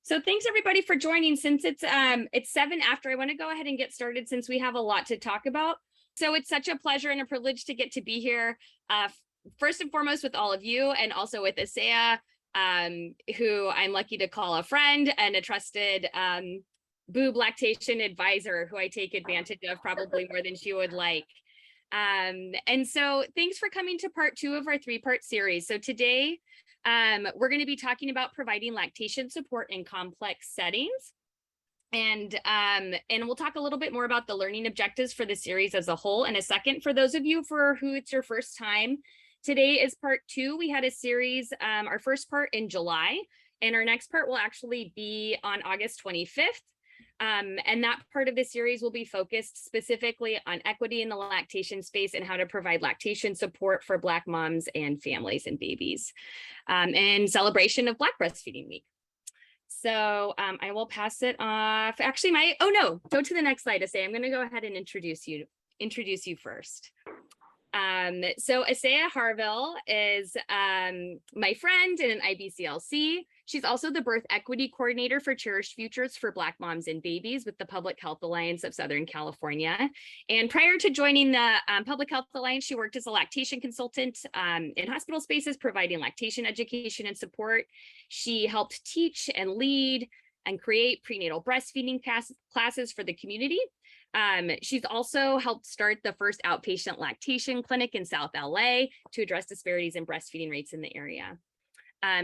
So thanks everybody for joining. Since it's 7 after, I want to go ahead and get started since we have a lot to talk about. So it's such a pleasure and a privilege to get to be here, first and foremost with all of you, and also with Asaiah, who I'm lucky to call a friend and a trusted boob lactation advisor who I take advantage of probably more than she would like. And so thanks for coming to part 2 of our 3-part series. So today, we're going to be talking about providing lactation support in complex settings. And we'll talk a little bit more about the learning objectives for the series as a whole in a second. For those of you for who it's your first time, today is part 2. We had a series, our first part in July, and our next part will actually be on August 25th. And that part of the series will be focused specifically on equity in the lactation space and how to provide lactation support for Black moms and families and babies in celebration of Black Breastfeeding Week. So I will pass it off. Actually, go to the next slide, Asaiah. I'm going to go ahead and introduce you first. So Asaiah Harville is my friend in an IBCLC. She's also the birth equity coordinator for Cherished Futures for Black Moms and Babies with the Public Health Alliance of Southern California. And prior to joining the Public Health Alliance, she worked as a lactation consultant in hospital spaces, providing lactation education and support. She helped teach and lead and create prenatal breastfeeding classes for the community. She's also helped start the first outpatient lactation clinic in South LA to address disparities in breastfeeding rates in the area.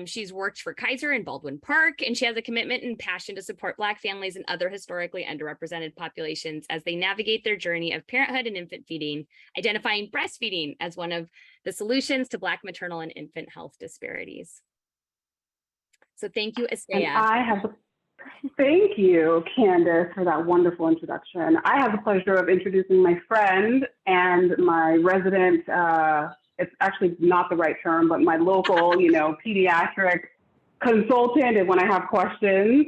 She's worked for Kaiser and Baldwin Park, and she has a commitment and passion to support Black families and other historically underrepresented populations as they navigate their journey of parenthood and infant feeding, identifying breastfeeding as one of the solutions to Black maternal and infant health disparities. So thank you, Asaiah. Thank you, Candace, for that wonderful introduction. I have the pleasure of introducing my friend and my resident, it's actually not the right term, but my local, pediatric consultant and when I have questions.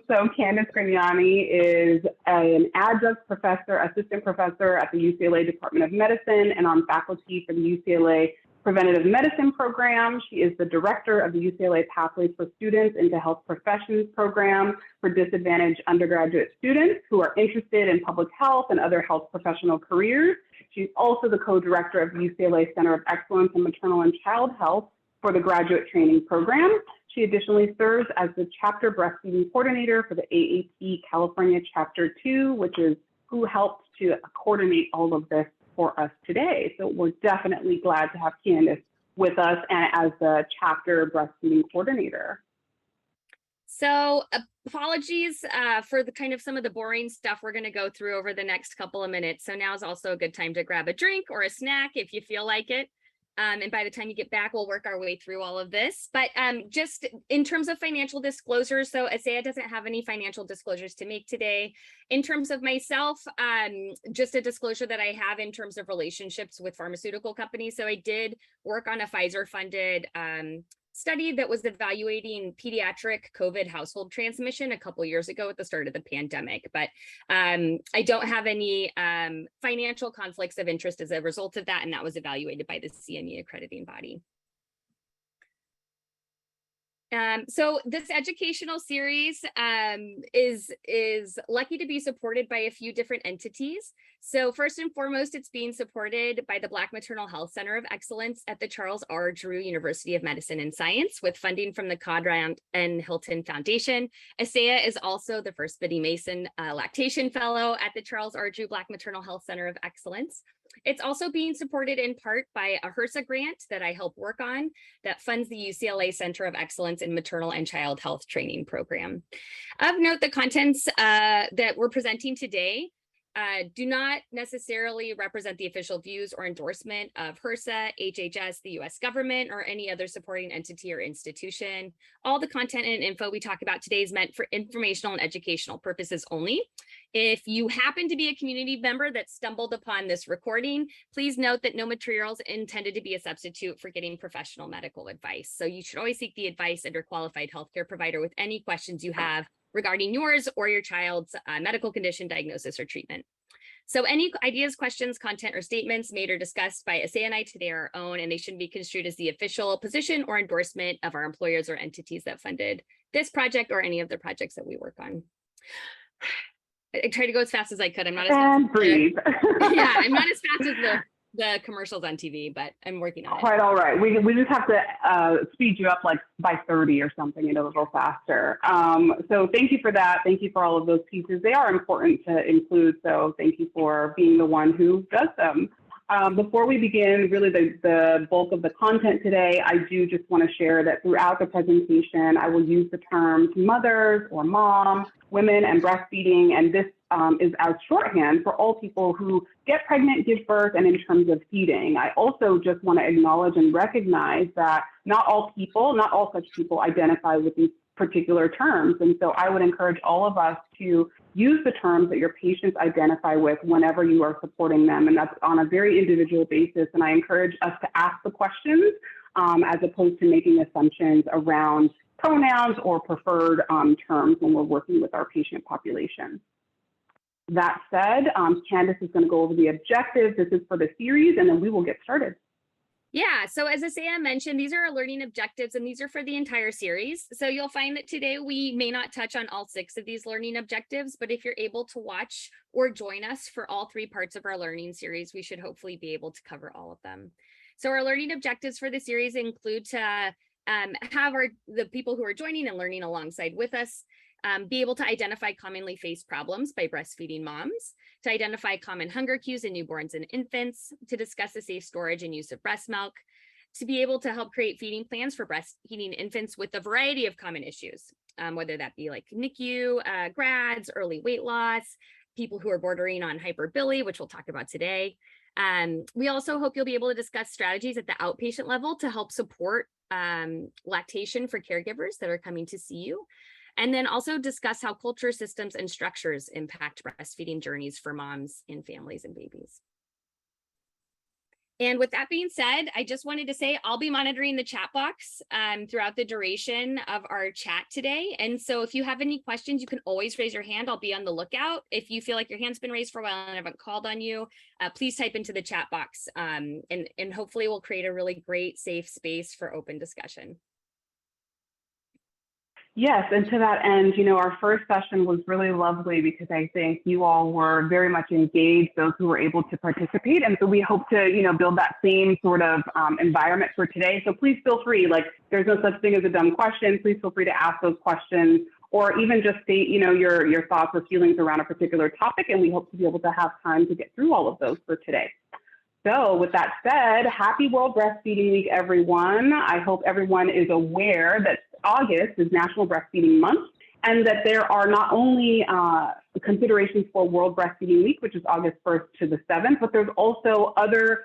So Candace Gragnani is an adjunct professor, assistant professor at the UCLA Department of Medicine and on faculty for the UCLA Preventive Medicine program. She is the director of the UCLA Pathways for Students into Health Professions program for disadvantaged undergraduate students who are interested in public health and other health professional careers. She's also the co-director of the UCLA Center of Excellence in Maternal and Child Health for the graduate training program. She additionally serves as the chapter breastfeeding coordinator for the AAP California Chapter 2, which is who helped to coordinate all of this for us today. So we're definitely glad to have Candace with us and as the chapter breastfeeding coordinator. So apologies for the kind of some of the boring stuff we're going to go through over the next couple of minutes. So now is also a good time to grab a drink or a snack if you feel like it. And by the time you get back, we'll work our way through all of this. But just in terms of financial disclosures, so Asaiah doesn't have any financial disclosures to make today. In terms of myself, just a disclosure that I have in terms of relationships with pharmaceutical companies. So I did work on a Pfizer-funded study that was evaluating pediatric COVID household transmission a couple years ago at the start of the pandemic. But I don't have any financial conflicts of interest as a result of that, and that was evaluated by the CME accrediting body. So this educational series is lucky to be supported by a few different entities. So first and foremost, it's being supported by the Black Maternal Health Center of Excellence at the Charles R. Drew University of Medicine and Science with funding from the Conrad and Hilton Foundation. Asaiah is also the first Biddy Mason Lactation Fellow at the Charles R. Drew Black Maternal Health Center of Excellence. It's also being supported in part by a HRSA grant that I help work on that funds the UCLA Center of Excellence in Maternal and Child Health training program. Of note, the contents that we're presenting today do not necessarily represent the official views or endorsement of HRSA, HHS, the US government, or any other supporting entity or institution. All the content and info we talk about today is meant for informational and educational purposes only. If you happen to be a community member that stumbled upon this recording, please note that no materials intended to be a substitute for getting professional medical advice. So you should always seek the advice of your qualified healthcare provider with any questions you have regarding yours or your child's medical condition, diagnosis, or treatment. So any ideas, questions, content, or statements made or discussed by Asaiah and I today are our own, and they shouldn't be construed as the official position or endorsement of our employers or entities that funded this project or any of the projects that we work on. I tried to go as fast as I could. I'm not as and fast breathe. yeah, I'm not as fast as the commercials on TV, but I'm working on it. Quite all right. We just have to speed you up like by 30 or something, you know, a little faster. So thank you for that. Thank you for all of those pieces. They are important to include. So thank you for being the one who does them. Before we begin, really the bulk of the content today, I do just want to share that throughout the presentation, I will use the terms mothers or mom, women, and breastfeeding, and this is as shorthand for all people who get pregnant, give birth, and in terms of feeding. I also just want to acknowledge and recognize that not all such people identify with these particular terms. And so I would encourage all of us to use the terms that your patients identify with whenever you are supporting them. And that's on a very individual basis. And I encourage us to ask the questions as opposed to making assumptions around pronouns or preferred terms when we're working with our patient population. That said, Candace is going to go over the objectives. This is for the series, and then we will get started. Yeah, so as Asaiah mentioned, these are our learning objectives, and these are for the entire series. So you'll find that today we may not touch on all 6 of these learning objectives, but if you're able to watch or join us for all 3 parts of our learning series, we should hopefully be able to cover all of them. So our learning objectives for the series include to have the people who are joining and learning alongside with us be able to identify commonly faced problems by breastfeeding moms, to identify common hunger cues in newborns and infants, to discuss the safe storage and use of breast milk, to be able to help create feeding plans for breastfeeding infants with a variety of common issues, whether that be like NICU, grads, early weight loss, people who are bordering on hyperbilly, which we'll talk about today. We also hope you'll be able to discuss strategies at the outpatient level to help support lactation for caregivers that are coming to see you. And then also discuss how culture, systems, and structures impact breastfeeding journeys for moms and families and babies. And with that being said, I just wanted to say I'll be monitoring the chat box throughout the duration of our chat today. And so if you have any questions, you can always raise your hand. I'll be on the lookout. If you feel like your hand's been raised for a while and I haven't called on you, please type into the chat box and hopefully we'll create a really great, safe space for open discussion. Yes, and to that end, you know, our first session was really lovely because I think you all were very much engaged, those who were able to participate. And so we hope to, you know, build that same sort of environment for today. So please feel free, like there's no such thing as a dumb question. Please feel free to ask those questions or even just state, you know, your thoughts or feelings around a particular topic. And we hope to be able to have time to get through all of those for today. So with that said, happy World Breastfeeding Week, everyone. I hope everyone is aware that August is National Breastfeeding Month and that there are not only considerations for World Breastfeeding Week, which is August 1st to the 7th, but there's also other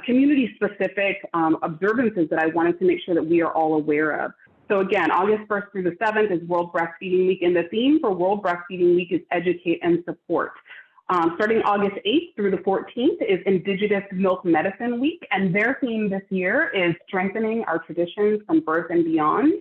community-specific observances that I wanted to make sure that we are all aware of. So again, August 1st through the 7th is World Breastfeeding Week, and the theme for World Breastfeeding Week is Educate and Support. Starting August 8th through the 14th is Indigenous Milk Medicine Week, and their theme this year is Strengthening Our Traditions from Birth and Beyond.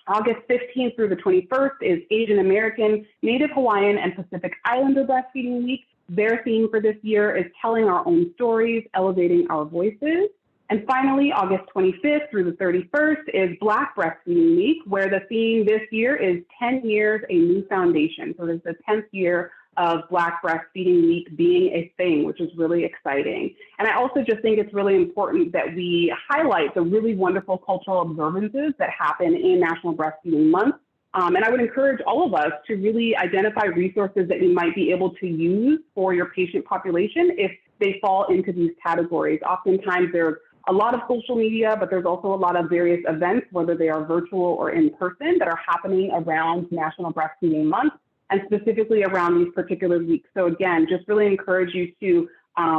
August 15th through the 21st is Asian American, Native Hawaiian, and Pacific Islander Breastfeeding Week. Their theme for this year is Telling Our Own Stories, Elevating Our Voices. And finally, August 25th through the 31st is Black Breastfeeding Week, where the theme this year is 10 Years, a New Foundation. So it's the 10th year of Black Breastfeeding Week being a thing, which is really exciting. And I also just think it's really important that we highlight the really wonderful cultural observances that happen in National Breastfeeding Month. And I would encourage all of us to really identify resources that you might be able to use for your patient population if they fall into these categories. Oftentimes there's a lot of social media, but there's also a lot of various events, whether they are virtual or in person, that are happening around National Breastfeeding Month, and specifically around these particular weeks. So again, just really encourage you to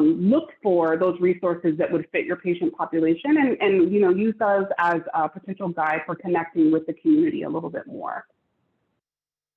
look for those resources that would fit your patient population and you know, use those as a potential guide for connecting with the community a little bit more.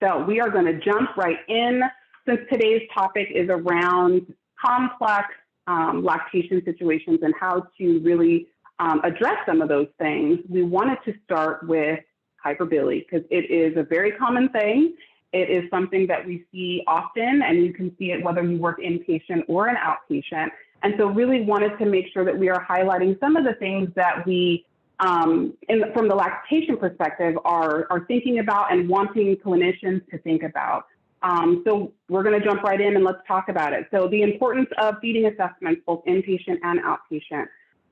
So we are going to jump right in, since today's topic is around complex lactation situations and how to really address some of those things. We wanted to start with hyperbilly because it is a very common thing. It is something that we see often, and you can see it whether you work inpatient or an outpatient. And so really wanted to make sure that we are highlighting some of the things that we and from the lactation perspective are thinking about and wanting clinicians to think about. So we're going to jump right in and let's talk about it. So the importance of feeding assessments, both inpatient and outpatient.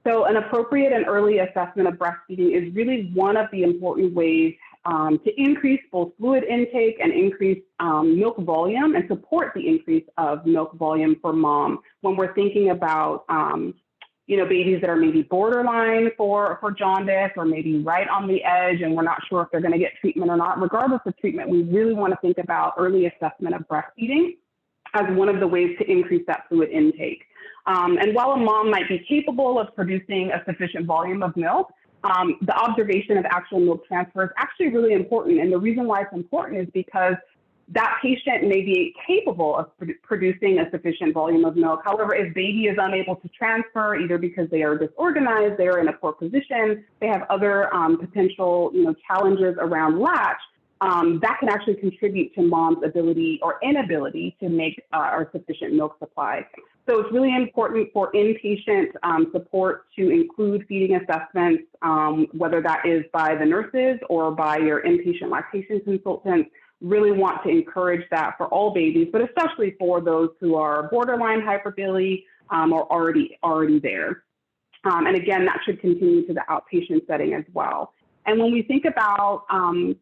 So an appropriate and early assessment of breastfeeding is really one of the important ways to increase both fluid intake and increase milk volume and support the increase of milk volume for mom when we're thinking about babies that are maybe borderline for jaundice or maybe right on the edge and we're not sure if they're going to get treatment or not. Regardless of treatment, we really want to think about early assessment of breastfeeding as one of the ways to increase that fluid intake. And while a mom might be capable of producing a sufficient volume of milk, the observation of actual milk transfer is actually really important. And the reason why it's important is because that patient may be capable of producing a sufficient volume of milk. However, if baby is unable to transfer, either because they are disorganized, they are in a poor position, they have other potential challenges around latch, that can actually contribute to mom's ability or inability to make our sufficient milk supply. So it's really important for inpatient support to include feeding assessments, whether that is by the nurses or by your inpatient lactation consultants. Really want to encourage that for all babies, but especially for those who are borderline hyperbiliary or already there. And again, that should continue to the outpatient setting as well. And when we think about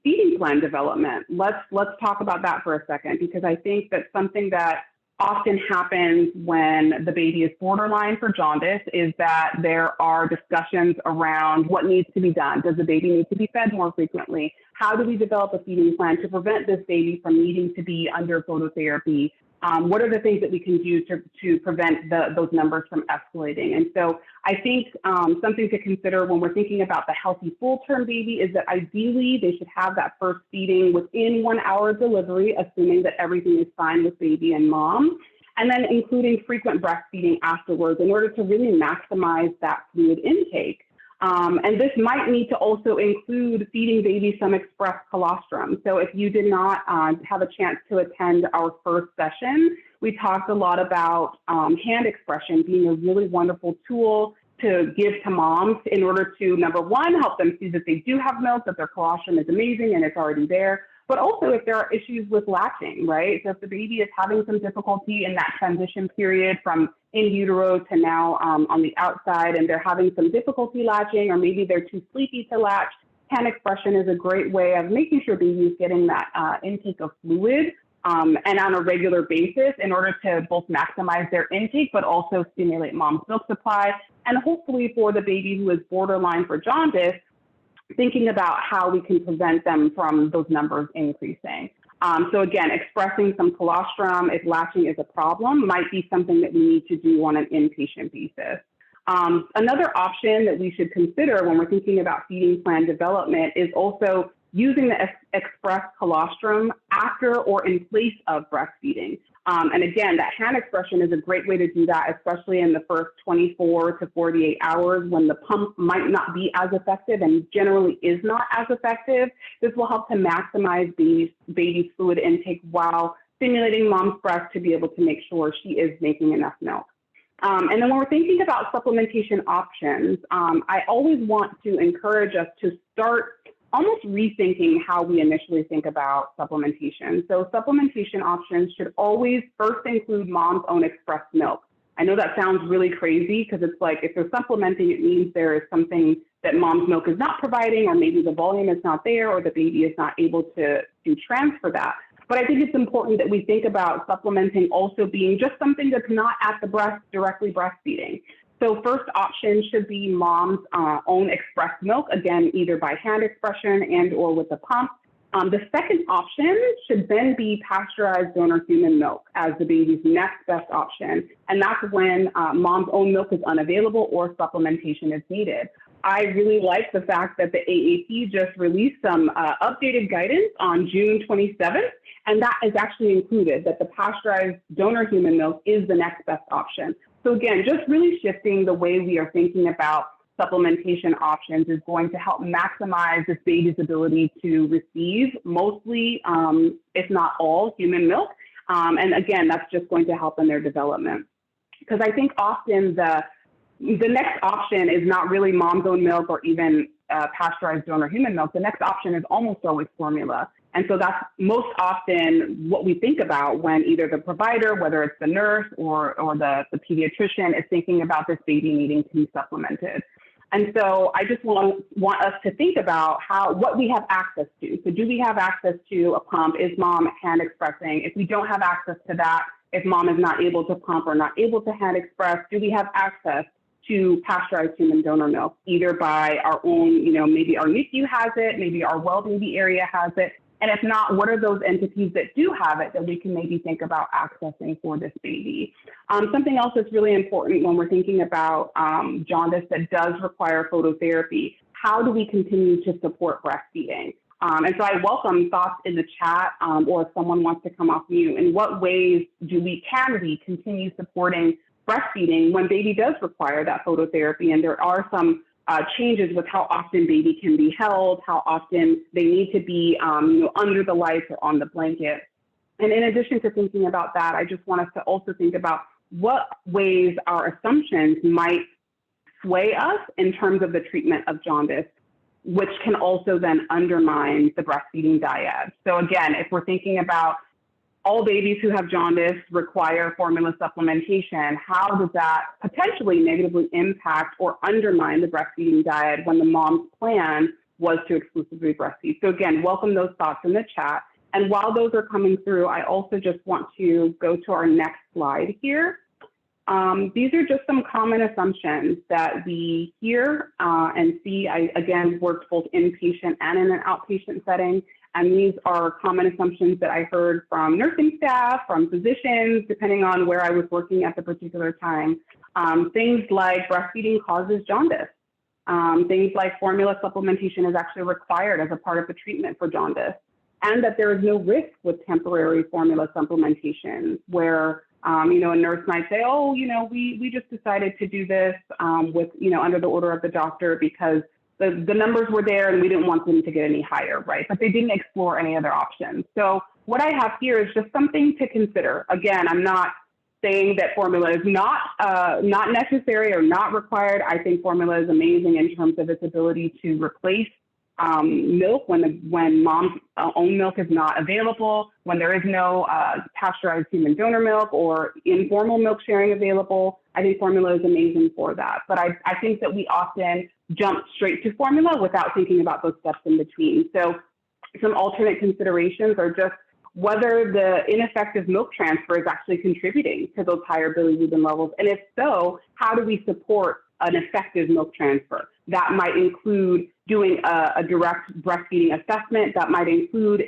feeding plan development, let's talk about that for a second, because I think that's something that often happens when the baby is borderline for jaundice is that there are discussions around what needs to be done. Does the baby need to be fed more frequently? How do we develop a feeding plan to prevent this baby from needing to be under phototherapy? What are the things that we can do to prevent those numbers from escalating? And so I think something to consider when we're thinking about the healthy full-term baby is that ideally they should have that first feeding within 1 hour of delivery, assuming that everything is fine with baby and mom, and then including frequent breastfeeding afterwards in order to really maximize that fluid intake. And this might need to also include feeding baby some express colostrum. So if you did not have a chance to attend our first session, we talked a lot about hand expression being a really wonderful tool to give to moms in order to, number one, help them see that they do have milk, that their colostrum is amazing and it's already there. But also if there are issues with latching, right? So if the baby is having some difficulty in that transition period from in utero to now on the outside, and they're having some difficulty latching, or maybe they're too sleepy to latch, hand expression is a great way of making sure baby is getting that intake of fluid and on a regular basis in order to both maximize their intake, but also stimulate mom's milk supply. And hopefully for the baby who is borderline for jaundice, thinking about how we can prevent them from those numbers increasing. So again, expressing some colostrum if latching is a problem might be something that we need to do on an inpatient basis. Another option that we should consider when we're thinking about feeding plan development is also using the express colostrum after or in place of breastfeeding. And again, that hand expression is a great way to do that, especially in the first 24 to 48 hours when the pump might not be as effective and generally is not as effective. This will help to maximize baby's fluid intake while stimulating mom's breast to be able to make sure she is making enough milk. And then when we're thinking about supplementation options, I always want to encourage us to start almost rethinking how we initially think about supplementation. So supplementation options should always first include mom's own expressed milk. I know that sounds really crazy because it's like if they're supplementing, it means there is something that mom's milk is not providing, or maybe the volume is not there, or the baby is not able to transfer that. But I think it's important that we think about supplementing also being just something that's not at the breast, directly breastfeeding. So first option should be mom's own expressed milk, again, either by hand expression and or with a pump. The second option should then be pasteurized donor human milk as the baby's next best option. And that's when mom's own milk is unavailable or supplementation is needed. I really like the fact that the AAP just released some updated guidance on June 27th, and that is actually included, that the pasteurized donor human milk is the next best option. So again, just really shifting the way we are thinking about supplementation options is going to help maximize this baby's ability to receive mostly, if not all, human milk. And again, that's just going to help in their development. Because I think often the next option is not really mom's own milk or even pasteurized donor human milk, the next option is almost always formula. And so that's most often what we think about when either the provider, whether it's the nurse or the pediatrician, is thinking about this baby needing to be supplemented. And so I just want us to think about what we have access to. So do we have access to a pump? Is mom hand expressing? If we don't have access to that, if mom is not able to pump or not able to hand express, do we have access to pasteurized human donor milk, either by our own, maybe our NICU has it, maybe our well baby area has it. And if not, what are those entities that do have it that we can maybe think about accessing for this baby? Something else that's really important when we're thinking about jaundice that does require phototherapy, how do we continue to support breastfeeding? And so I welcome thoughts in the chat, or if someone wants to come off mute, in what ways can we continue supporting breastfeeding when baby does require that phototherapy? And there are some changes with how often baby can be held, how often they need to be under the lights or on the blanket. And in addition to thinking about that, I just want us to also think about what ways our assumptions might sway us in terms of the treatment of jaundice, which can also then undermine the breastfeeding dyad. So again, if we're thinking about all babies who have jaundice require formula supplementation, how does that potentially negatively impact or undermine the breastfeeding dyad when the mom's plan was to exclusively breastfeed? So again, welcome those thoughts in the chat. And while those are coming through, I also just want to go to our next slide here. These are just some common assumptions that we hear and see. I, again, worked both inpatient and in an outpatient setting. And these are common assumptions that I heard from nursing staff, from physicians, depending on where I was working at the particular time. Things like breastfeeding causes jaundice. Things like formula supplementation is actually required as a part of the treatment for jaundice. And that there is no risk with temporary formula supplementation where, a nurse might say, oh, we just decided to do this with, under the order of the doctor because the numbers were there and we didn't want them to get any higher, right? But they didn't explore any other options. So what I have here is just something to consider. Again, I'm not saying that formula is not necessary or not required. I think formula is amazing in terms of its ability to replace milk when mom's own milk is not available, when there is no pasteurized human donor milk or informal milk sharing available. I think formula is amazing for that. But I think that we often jump straight to formula without thinking about those steps in between. So some alternate considerations are just whether the ineffective milk transfer is actually contributing to those higher bilirubin levels. And if so, how do we support an effective milk transfer? That might include doing a direct breastfeeding assessment. That might include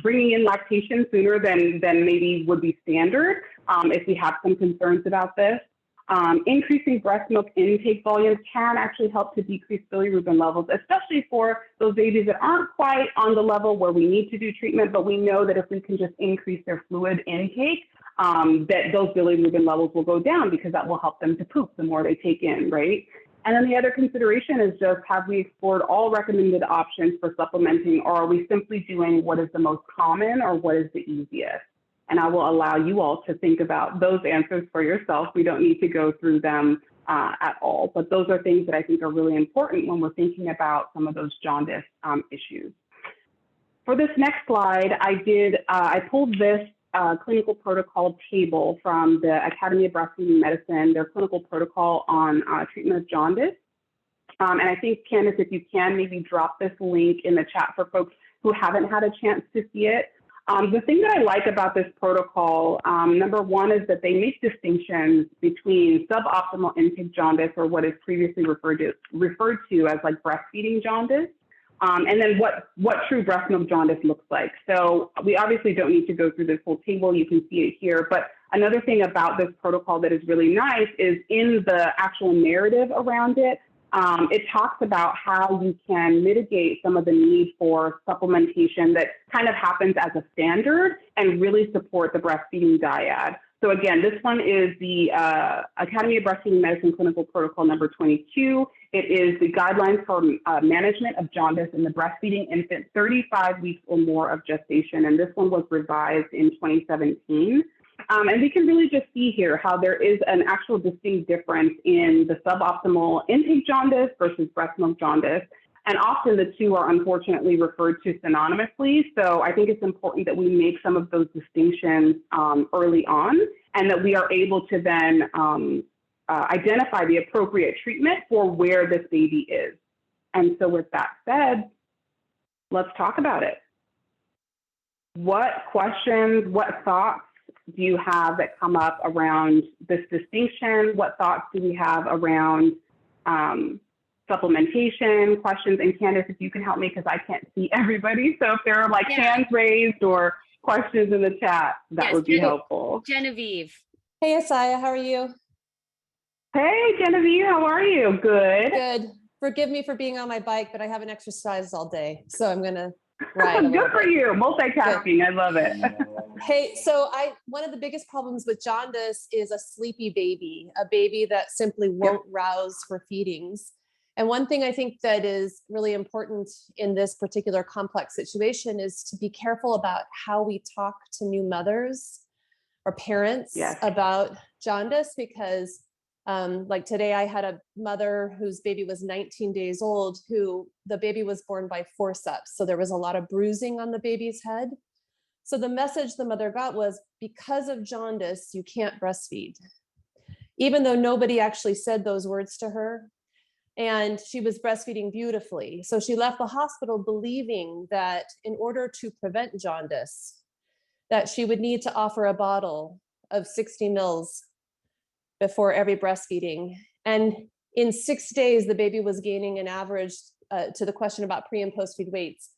bringing in lactation sooner than maybe would be standard if we have some concerns about this. Increasing breast milk intake volumes can actually help to decrease bilirubin levels, especially for those babies that aren't quite on the level where we need to do treatment, but we know that if we can just increase their fluid intake, that those bilirubin levels will go down because that will help them to poop the more they take in, right? And then the other consideration is just, have we explored all recommended options for supplementing, or are we simply doing what is the most common or what is the easiest? And I will allow you all to think about those answers for yourself. We don't need to go through them at all, but those are things that I think are really important when we're thinking about some of those jaundice issues. For this next slide, I pulled this clinical protocol table from the Academy of Breastfeeding Medicine, their clinical protocol on treatment of jaundice. And I think, Candace, if you can maybe drop this link in the chat for folks who haven't had a chance to see it. The thing that I like about this protocol, number one, is that they make distinctions between suboptimal intake jaundice, or what is previously referred to as like breastfeeding jaundice, and then what true breast milk jaundice looks like. So we obviously don't need to go through this whole table. You can see it here. But another thing about this protocol that is really nice is in the actual narrative around it, it talks about how you can mitigate some of the need for supplementation that kind of happens as a standard and really support the breastfeeding dyad. So again, this one is the Academy of Breastfeeding Medicine Clinical Protocol number 22. It is the guidelines for management of jaundice in the breastfeeding infant 35 weeks or more of gestation. And this one was revised in 2017. And we can really just see here how there is an actual distinct difference in the suboptimal intake jaundice versus breast milk jaundice. And often the two are unfortunately referred to synonymously. So I think it's important that we make some of those distinctions early on, and that we are able to then identify the appropriate treatment for where this baby is. And so with that said, let's talk about it. What questions, what thoughts do you have that come up around this distinction? What thoughts do we have around supplementation questions? And Candace, if you can help me, because I can't see everybody. So if there are like hands raised or questions in the chat, that would be helpful. Genevieve. Hey, Asaiah, how are you? Hey, Genevieve, how are you? Good. Good. Forgive me for being on my bike, but I haven't exercised all day, so I'm gonna ride a little Good for bit. you. Multitasking. Good. I love it. Hey, so one of the biggest problems with jaundice is a sleepy baby, a baby that simply won't rouse for feedings. And one thing I think that is really important in this particular complex situation is to be careful about how we talk to new mothers or parents about jaundice, because like today I had a mother whose baby was 19 days old, who the baby was born by forceps. So there was a lot of bruising on the baby's head. So the message the mother got was, because of jaundice, you can't breastfeed, even though nobody actually said those words to her. And she was breastfeeding beautifully. So she left the hospital believing that in order to prevent jaundice, that she would need to offer a bottle of 60 mils before every breastfeeding. And in 6 days, the baby was gaining an average, to the question about pre and post feed weights.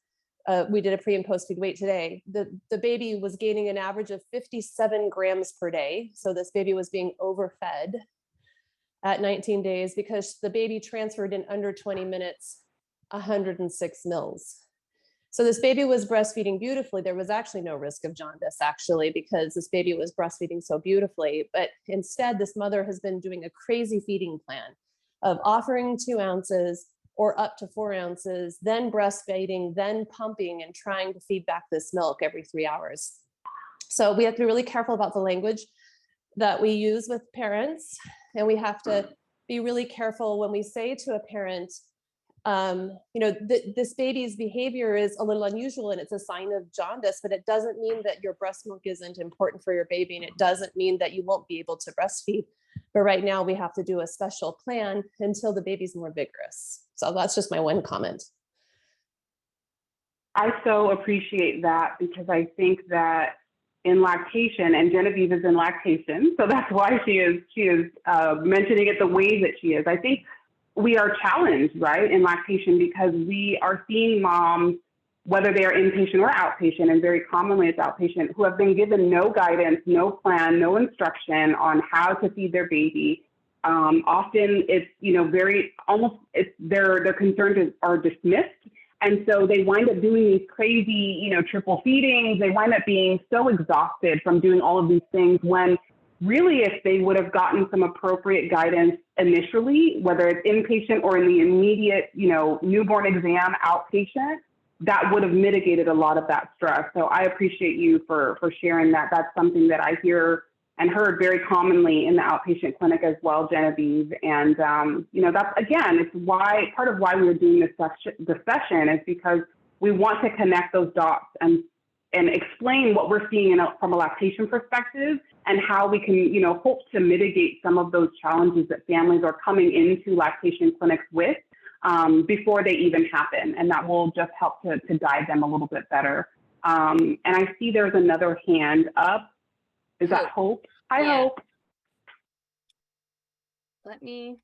We did a pre and post feed weight today. The baby was gaining an average of 57 grams per day. So this baby was being overfed at 19 days, because the baby transferred in under 20 minutes, 106 mils. So this baby was breastfeeding beautifully. There was actually no risk of jaundice, actually, because this baby was breastfeeding so beautifully. But instead, this mother has been doing a crazy feeding plan of offering 2 ounces or up to 4 ounces, then breastfeeding, then pumping, and trying to feed back this milk every 3 hours. So we have to be really careful about the language that we use with parents. And we have to be really careful when we say to a parent, this baby's behavior is a little unusual and it's a sign of jaundice, but it doesn't mean that your breast milk isn't important for your baby. And it doesn't mean that you won't be able to breastfeed. But right now we have to do a special plan until the baby's more vigorous. So that's just my one comment. I so appreciate that, because I think that in lactation, and Genevieve is in lactation, so that's why she is mentioning it the way that she is. I think we are challenged, right, in lactation, because we are seeing moms, whether they are inpatient or outpatient, and very commonly it's outpatient, who have been given no guidance, no plan, no instruction on how to feed their baby. Often it's, their concerns are dismissed. And so they wind up doing these crazy, triple feedings. They wind up being so exhausted from doing all of these things, when really, if they would have gotten some appropriate guidance initially, whether it's inpatient or in the immediate, newborn exam outpatient, that would have mitigated a lot of that stress. So I appreciate you for sharing that. That's something that I hear and heard very commonly in the outpatient clinic as well, Genevieve. And, that's, again, it's part of why we were doing this session is because we want to connect those dots and explain what we're seeing from a lactation perspective, and how we can, hope to mitigate some of those challenges that families are coming into lactation clinics with before they even happen. And that will just help to guide them a little bit better. And I see there's another hand up. Is that Hope? Hi, Hope. Let's see.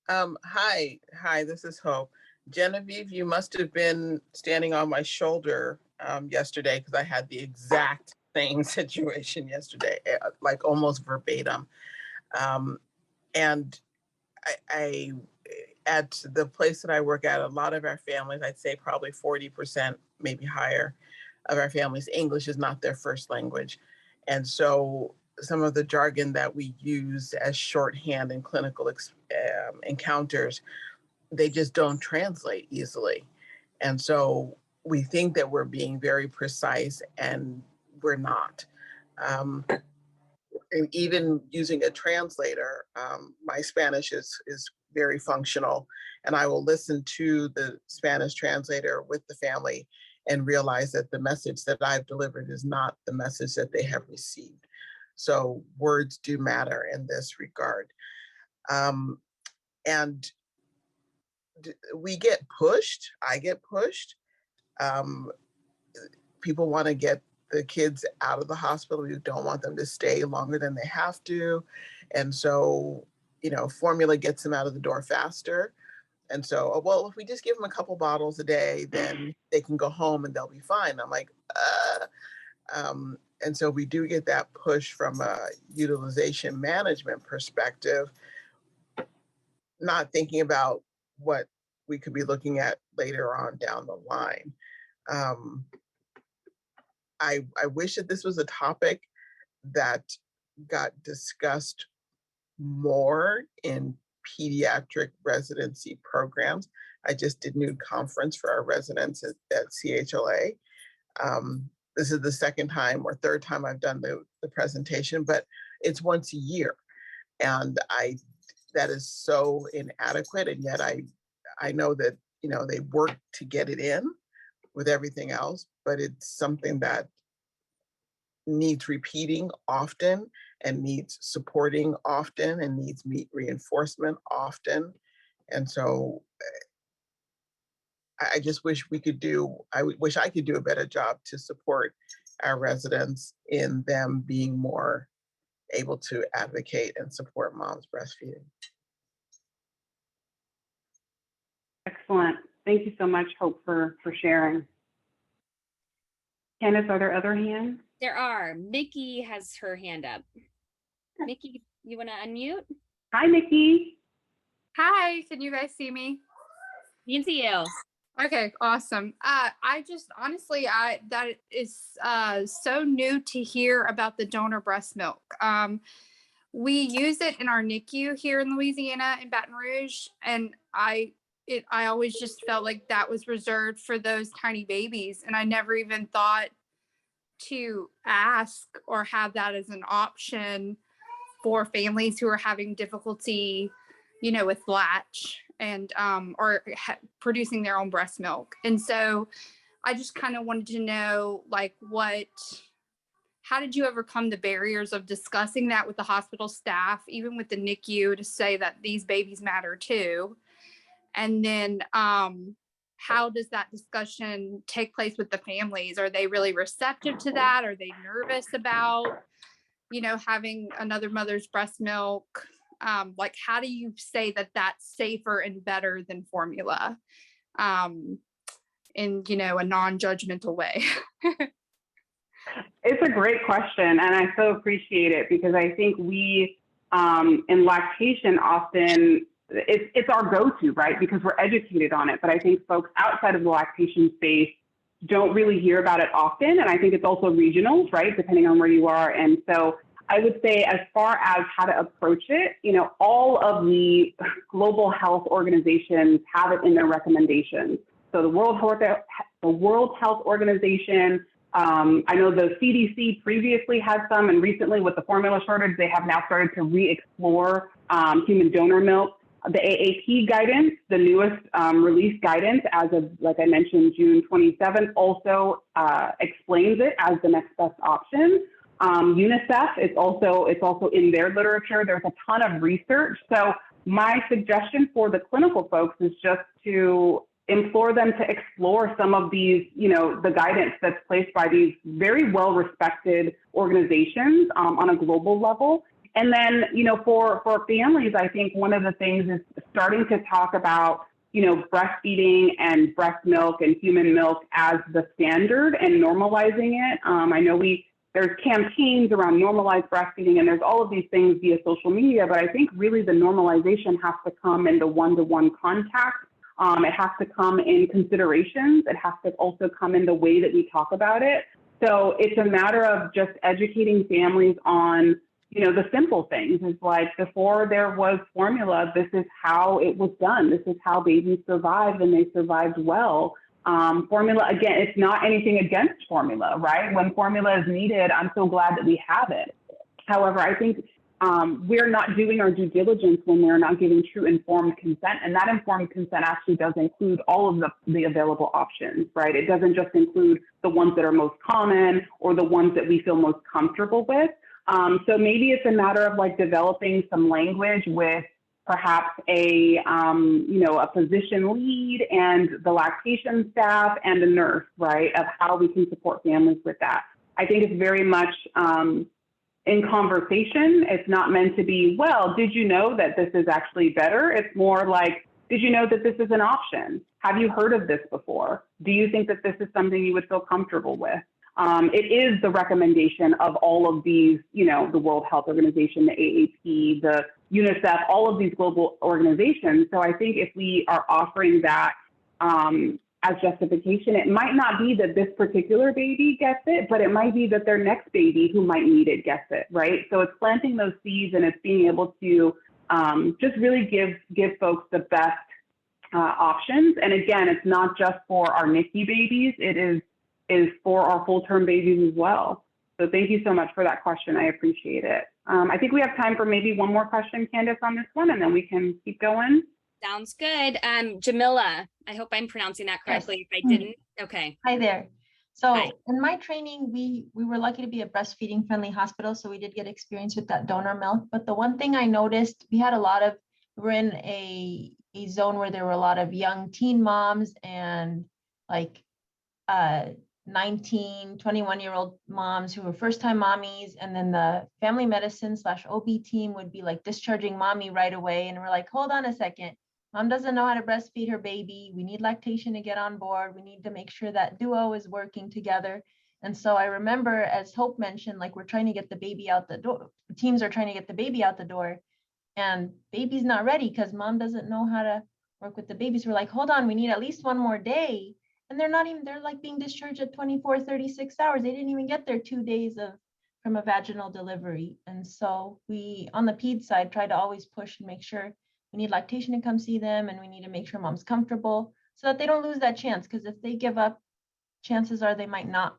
Hi, this is Hope. Genevieve, you must have been standing on my shoulder yesterday, because I had the exact same situation yesterday, like almost verbatim. And I at the place that I work at, a lot of our families, I'd say probably 40%, maybe higher, of our families, English is not their first language. And so some of the jargon that we use as shorthand in clinical encounters, they just don't translate easily. And so we think that we're being very precise, and we're not. And even using a translator, my Spanish is very functional. And I will listen to the Spanish translator with the family and realize that the message that I've delivered is not the message that they have received. So words do matter in this regard. And we get pushed, I get pushed. People want to get the kids out of the hospital. We don't want them to stay longer than they have to. And so, formula gets them out of the door faster. And so, well, if we just give them a couple bottles a day, then they can go home and they'll be fine. I'm like, and so we do get that push from a utilization management perspective, not thinking about what we could be looking at later on down the line. I wish that this was a topic that got discussed more in pediatric residency programs. I just did nude conference for our residents at CHLA. This is the second time or third time I've done the presentation, but it's once a year. And that is so inadequate. And yet I know that, they work to get it in with everything else, but it's something that needs repeating often and needs supporting often and needs reinforcement often. And so I just wish I wish I could do a better job to support our residents in them being more able to advocate and support moms breastfeeding. Excellent. Thank you so much, Hope, for sharing. Candace, are there other hands? There are. Mickey has her hand up. Mickey, you want to unmute? Hi, Mickey. Hi, can you guys see me? You can see you. Okay, awesome. I just honestly, that is so new to hear about the donor breast milk. We use it in our NICU here in Louisiana in Baton Rouge, and I always just felt like that was reserved for those tiny babies, and I never even thought to ask or have that as an option for families who are having difficulty, with latch and producing their own breast milk. And so I just kind of wanted to know, how did you overcome the barriers of discussing that with the hospital staff, even with the NICU, to say that these babies matter too? And then how does that discussion take place with the families? Are they really receptive to that? Are they nervous about, having another mother's breast milk? How do you say that that's safer and better than formula in, a non-judgmental way? It's a great question, and I so appreciate it, because I think we, in lactation, often, it's our go-to, right? Because we're educated on it. But I think folks outside of the lactation space don't really hear about it often. And I think it's also regional, right? Depending on where you are. And so I would say, as far as how to approach it, all of the global health organizations have it in their recommendations. So the World Health Organization, I know the CDC previously had some, and recently with the formula shortage, they have now started to re-explore human donor milk. The AAP guidance, the newest released guidance as of, like I mentioned, June 27th, also explains it as the next best option. UNICEF, it's also in their literature. There's a ton of research. So my suggestion for the clinical folks is just to implore them to explore some of these, the guidance that's placed by these very well-respected organizations on a global level. And then, for families, I think one of the things is starting to talk about, breastfeeding and breast milk and human milk as the standard and normalizing it. I know there's campaigns around normalized breastfeeding, and there's all of these things via social media, but I think really the normalization has to come in the one-to-one contact. It has to come in considerations. It has to also come in the way that we talk about it. So it's a matter of just educating families on, the simple things. It's like, before there was formula, this is how it was done. This is how babies survived, and they survived well. Formula, again, it's not anything against formula, right? When formula is needed, I'm so glad that we have it. However, I think we're not doing our due diligence when we're not giving true informed consent. And that informed consent actually does include all of the available options, right? It doesn't just include the ones that are most common or the ones that we feel most comfortable with. So maybe it's a matter of like developing some language with perhaps a physician lead and the lactation staff and a nurse, right, of how we can support families with that. I think it's very much in conversation. It's not meant to be, well, did you know that this is actually better? It's more like, did you know that this is an option? Have you heard of this before? Do you think that this is something you would feel comfortable with? It is the recommendation of all of these, the World Health Organization, the AAP, the UNICEF, all of these global organizations. So I think if we are offering that as justification, it might not be that this particular baby gets it, but it might be that their next baby who might need it gets it, right? So it's planting those seeds, and it's being able to just really give folks the best options. And again, it's not just for our NICU babies, it is for our full-term babies as well. So thank you so much for that question. I appreciate it. I think we have time for maybe one more question, Candace, on this one, and then we can keep going. Sounds good. Jamila, I hope I'm pronouncing that correctly. Yes. If I didn't, okay. Hi there. So Hi. In my training, we were lucky to be a breastfeeding friendly hospital. So we did get experience with that donor milk. But the one thing I noticed, we were in a zone where there were a lot of young teen moms and like 19, 21-year-old moms who were first-time mommies, and then the family medicine / OB team would be like discharging mommy right away. And we're like, hold on a second. Mom doesn't know how to breastfeed her baby. We need lactation to get on board. We need to make sure that duo is working together. And so I remember, as Hope mentioned, like we're trying to get the baby out the door. Teams are trying to get the baby out the door, and baby's not ready because mom doesn't know how to work with the babies. We're like, hold on, we need at least one more day. And they're like being discharged at 24, 36 hours. They didn't even get their 2 days from a vaginal delivery. And so we, on the ped side, try to always push and make sure we need lactation to come see them, and we need to make sure mom's comfortable so that they don't lose that chance. Because if they give up, chances are they might not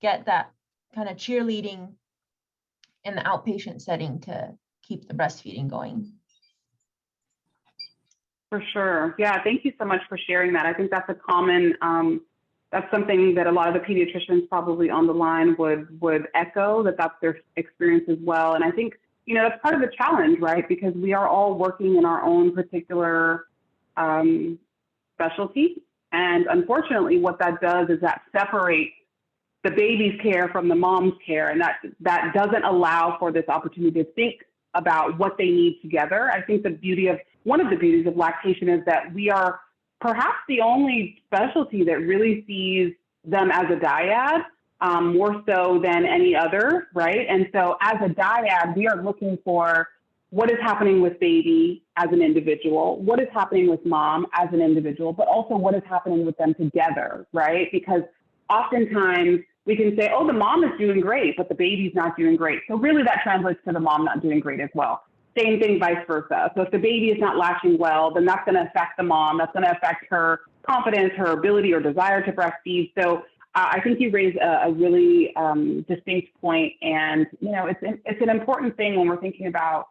get that kind of cheerleading in the outpatient setting to keep the breastfeeding going. For sure. Yeah, thank you so much for sharing that. I think that's a common, that's something that a lot of the pediatricians probably on the line would echo, that's their experience as well. And I think, that's part of the challenge, right? Because we are all working in our own particular specialty. And unfortunately, what that does is that separates the baby's care from the mom's care. And that doesn't allow for this opportunity to think about what they need together. I think one of the beauties of lactation is that we are perhaps the only specialty that really sees them as a dyad, more so than any other, right? And so as a dyad, we are looking for what is happening with baby as an individual, what is happening with mom as an individual, but also what is happening with them together, right? Because oftentimes we can say, oh, the mom is doing great, but the baby's not doing great. So really that translates to the mom not doing great as well. Same thing, vice versa. So if the baby is not latching well, then that's going to affect the mom. That's going to affect her confidence, her ability or desire to breastfeed. So I think you raise a really distinct point. And, it's an important thing when we're thinking about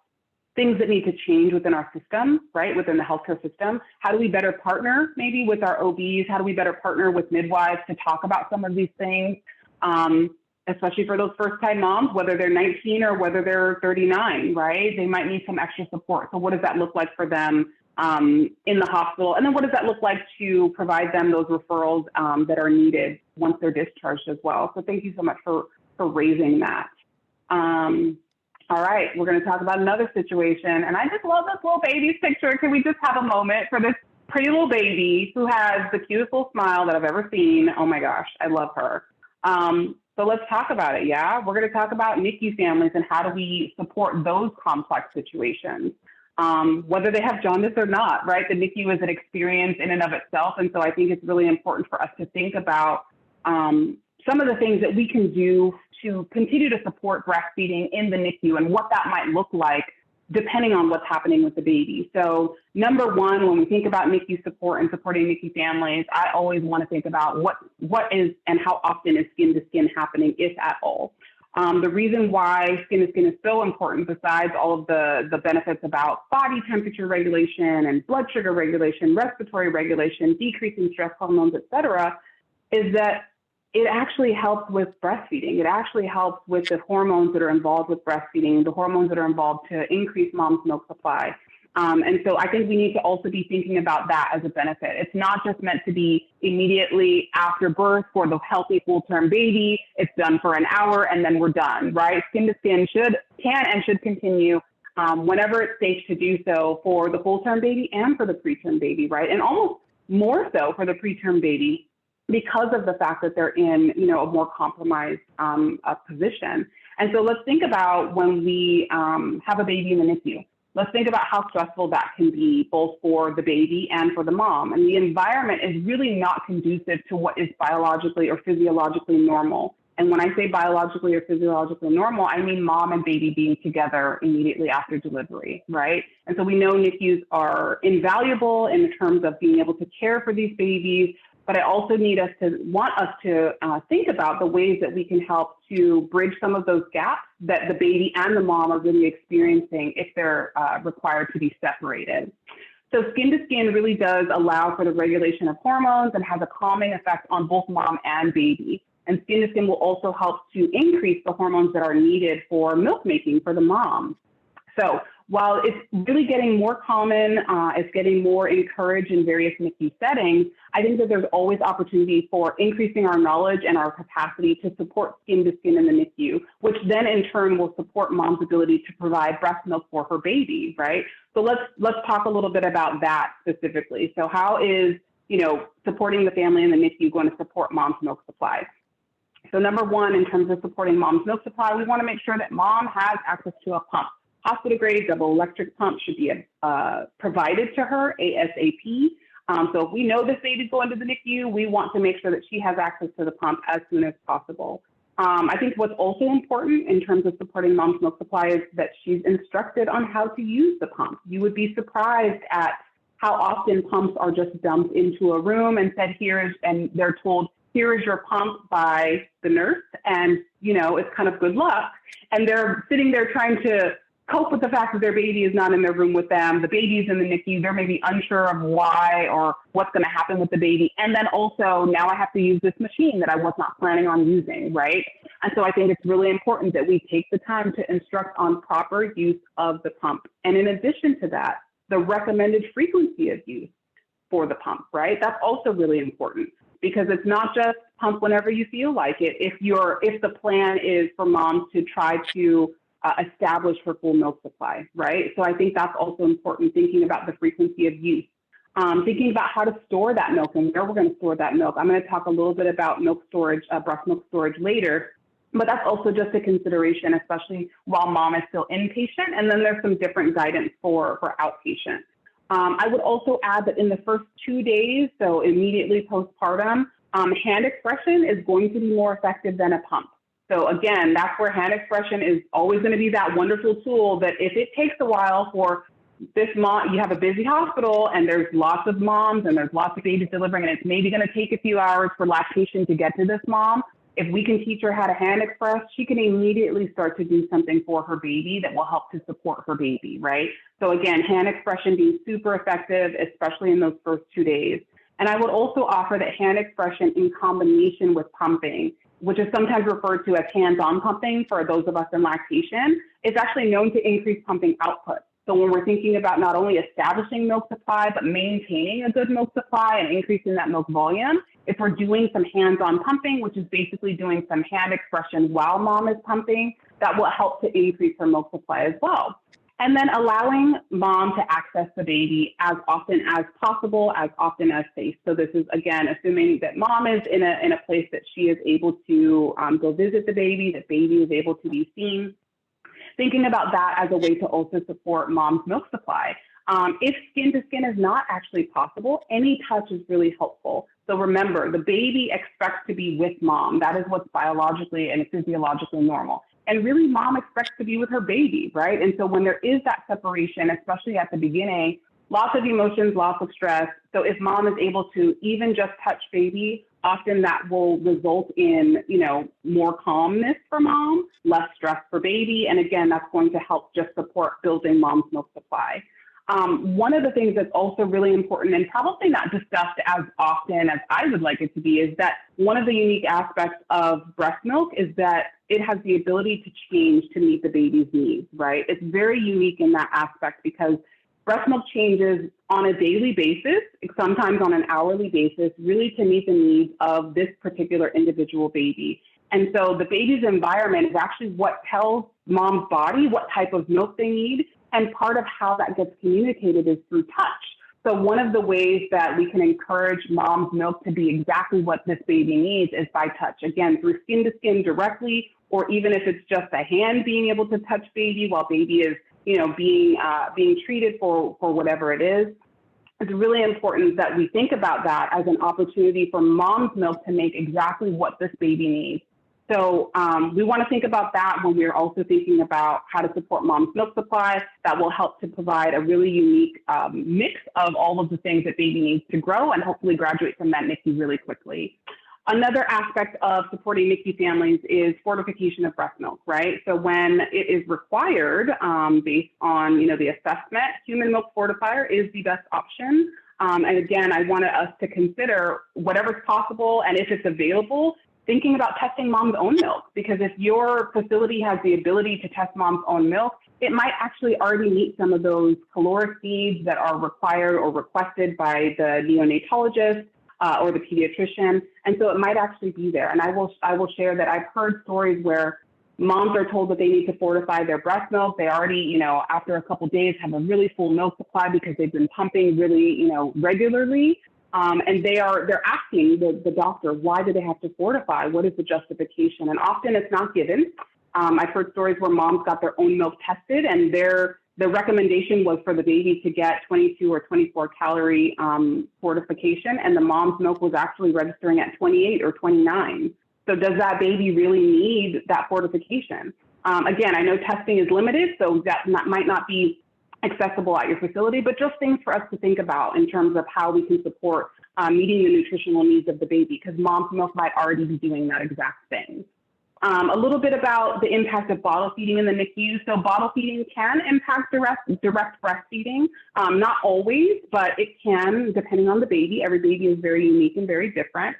things that need to change within our system, right? Within the healthcare system. How do we better partner maybe with our OBs? How do we better partner with midwives to talk about some of these things? Especially for those first-time moms, whether they're 19 or whether they're 39, right? They might need some extra support. So what does that look like for them in the hospital? And then what does that look like to provide them those referrals that are needed once they're discharged as well? So thank you so much for raising that. All right, we're gonna talk about another situation. And I just love this little baby's picture. Can we just have a moment for this pretty little baby who has the cutest little smile that I've ever seen? Oh my gosh, I love her. So let's talk about it, yeah? We're gonna talk about NICU families and how do we support those complex situations, whether they have jaundice or not, right? The NICU is an experience in and of itself. And so I think it's really important for us to think about some of the things that we can do to continue to support breastfeeding in the NICU and what that might look like depending on what's happening with the baby. So number one, when we think about NICU support and supporting NICU families, I always want to think about what is and how often is skin to skin happening, if at all. The reason why skin to skin is so important, besides all of the benefits about body temperature regulation and blood sugar regulation, respiratory regulation, decreasing stress hormones, et cetera, is that it actually helps with breastfeeding. It actually helps with the hormones that are involved with breastfeeding, the hormones that are involved to increase mom's milk supply. And so I think we need to also be thinking about that as a benefit. It's not just meant to be immediately after birth for the healthy full-term baby. It's done for an hour and then we're done, right? Skin to skin can and should continue whenever it's safe to do so for the full-term baby and for the preterm baby, right? And almost more so for the preterm baby because of the fact that they're in, a more compromised position. And so let's think about when we have a baby in the NICU. Let's think about how stressful that can be, both for the baby and for the mom. And the environment is really not conducive to what is biologically or physiologically normal. And when I say biologically or physiologically normal, I mean mom and baby being together immediately after delivery, right? And so we know NICUs are invaluable in terms of being able to care for these babies, but I also want us to think about the ways that we can help to bridge some of those gaps that the baby and the mom are really experiencing if they're required to be separated. So skin to skin really does allow for the regulation of hormones and has a calming effect on both mom and baby. And skin to skin will also help to increase the hormones that are needed for milk making for the mom. So while it's really getting more common, it's getting more encouraged in various NICU settings, I think that there's always opportunity for increasing our knowledge and our capacity to support skin to skin in the NICU, which then in turn will support mom's ability to provide breast milk for her baby, right? So let's talk a little bit about that specifically. So how is, supporting the family in the NICU going to support mom's milk supply? So number one, in terms of supporting mom's milk supply, we want to make sure that mom has access to a pump. Hospital-grade double electric pump should be provided to her ASAP. So if we know this baby's going to the NICU, we want to make sure that she has access to the pump as soon as possible. I think what's also important in terms of supporting mom's milk supply is that she's instructed on how to use the pump. You would be surprised at how often pumps are just dumped into a room and said, and they're told, here is your pump by the nurse, and it's kind of good luck. And they're sitting there trying to cope with the fact that their baby is not in their room with them. The baby's in the NICU. They're maybe unsure of why or what's going to happen with the baby. And then also, now I have to use this machine that I was not planning on using, right? And so I think it's really important that we take the time to instruct on proper use of the pump. And in addition to that, the recommended frequency of use for the pump, right? That's also really important because it's not just pump whenever you feel like it. If the plan is for moms to try to establish her full milk supply, right? So I think that's also important, thinking about the frequency of use, thinking about how to store that milk and where we're going to store that milk. I'm going to talk a little bit about milk storage, breast milk storage later, but that's also just a consideration, especially while mom is still inpatient. And then there's some different guidance for outpatient. I would also add that in the first 2 days, so immediately postpartum, hand expression is going to be more effective than a pump. So again, that's where hand expression is always going to be that wonderful tool that if it takes a while for this mom, you have a busy hospital and there's lots of moms and there's lots of babies delivering and it's maybe going to take a few hours for lactation to get to this mom. If we can teach her how to hand express, she can immediately start to do something for her baby that will help to support her baby, right? So again, hand expression being super effective, especially in those first 2 days. And I would also offer that hand expression in combination with pumping, which is sometimes referred to as hands-on pumping for those of us in lactation, is actually known to increase pumping output. So when we're thinking about not only establishing milk supply, but maintaining a good milk supply and increasing that milk volume, if we're doing some hands-on pumping, which is basically doing some hand expression while mom is pumping, that will help to increase her milk supply as well. And then allowing mom to access the baby as often as possible, as often as safe. So this is, again, assuming that mom is in a place that she is able to go visit the baby, that baby is able to be seen. Thinking about that as a way to also support mom's milk supply. If skin to skin is not actually possible, any touch is really helpful. So remember, the baby expects to be with mom. That is what's biologically and physiologically normal. And really, mom expects to be with her baby, right? And so when there is that separation, especially at the beginning, lots of emotions, lots of stress. So if mom is able to even just touch baby often that will result in, more calmness for mom, less stress for baby. And again, that's going to help just support building mom's milk supply. One of the things that's also really important and probably not discussed as often as I would like it to be is that one of the unique aspects of breast milk is that it has the ability to change to meet the baby's needs, right? It's very unique in that aspect because breast milk changes on a daily basis, sometimes on an hourly basis, really to meet the needs of this particular individual baby. And so the baby's environment is actually what tells mom's body what type of milk they need. And part of how that gets communicated is through touch. So one of the ways that we can encourage mom's milk to be exactly what this baby needs is by touch. Again, through skin to skin directly, or even if it's just a hand being able to touch baby while baby is, being treated for whatever it is. It's really important that we think about that as an opportunity for mom's milk to make exactly what this baby needs. So we want to think about that when we're also thinking about how to support mom's milk supply. That will help to provide a really unique mix of all of the things that baby needs to grow and hopefully graduate from that NICU really quickly. Another aspect of supporting NICU families is fortification of breast milk, right? So when it is required based on the assessment, human milk fortifier is the best option. And again, I wanted us to consider whatever's possible and if it's available, thinking about testing mom's own milk, because if your facility has the ability to test mom's own milk, it might actually already meet some of those caloric needs that are required or requested by the neonatologist or the pediatrician. And so it might actually be there. And I will share that I've heard stories where moms are told that they need to fortify their breast milk. They already, after a couple of days have a really full milk supply because they've been pumping really, regularly. And they're asking the doctor, why do they have to fortify? What is the justification? And often it's not given. I've heard stories where moms got their own milk tested and the recommendation was for the baby to get 22 or 24 calorie fortification, and the mom's milk was actually registering at 28 or 29. So does that baby really need that fortification? Again, I know testing is limited, so that might not be accessible at your facility, but just things for us to think about in terms of how we can support meeting the nutritional needs of the baby, because mom's milk might already be doing that exact thing. A little bit about the impact of bottle feeding in the NICU. So bottle feeding can impact direct breastfeeding. Not always, but it can, depending on the baby. Every baby is very unique and very different.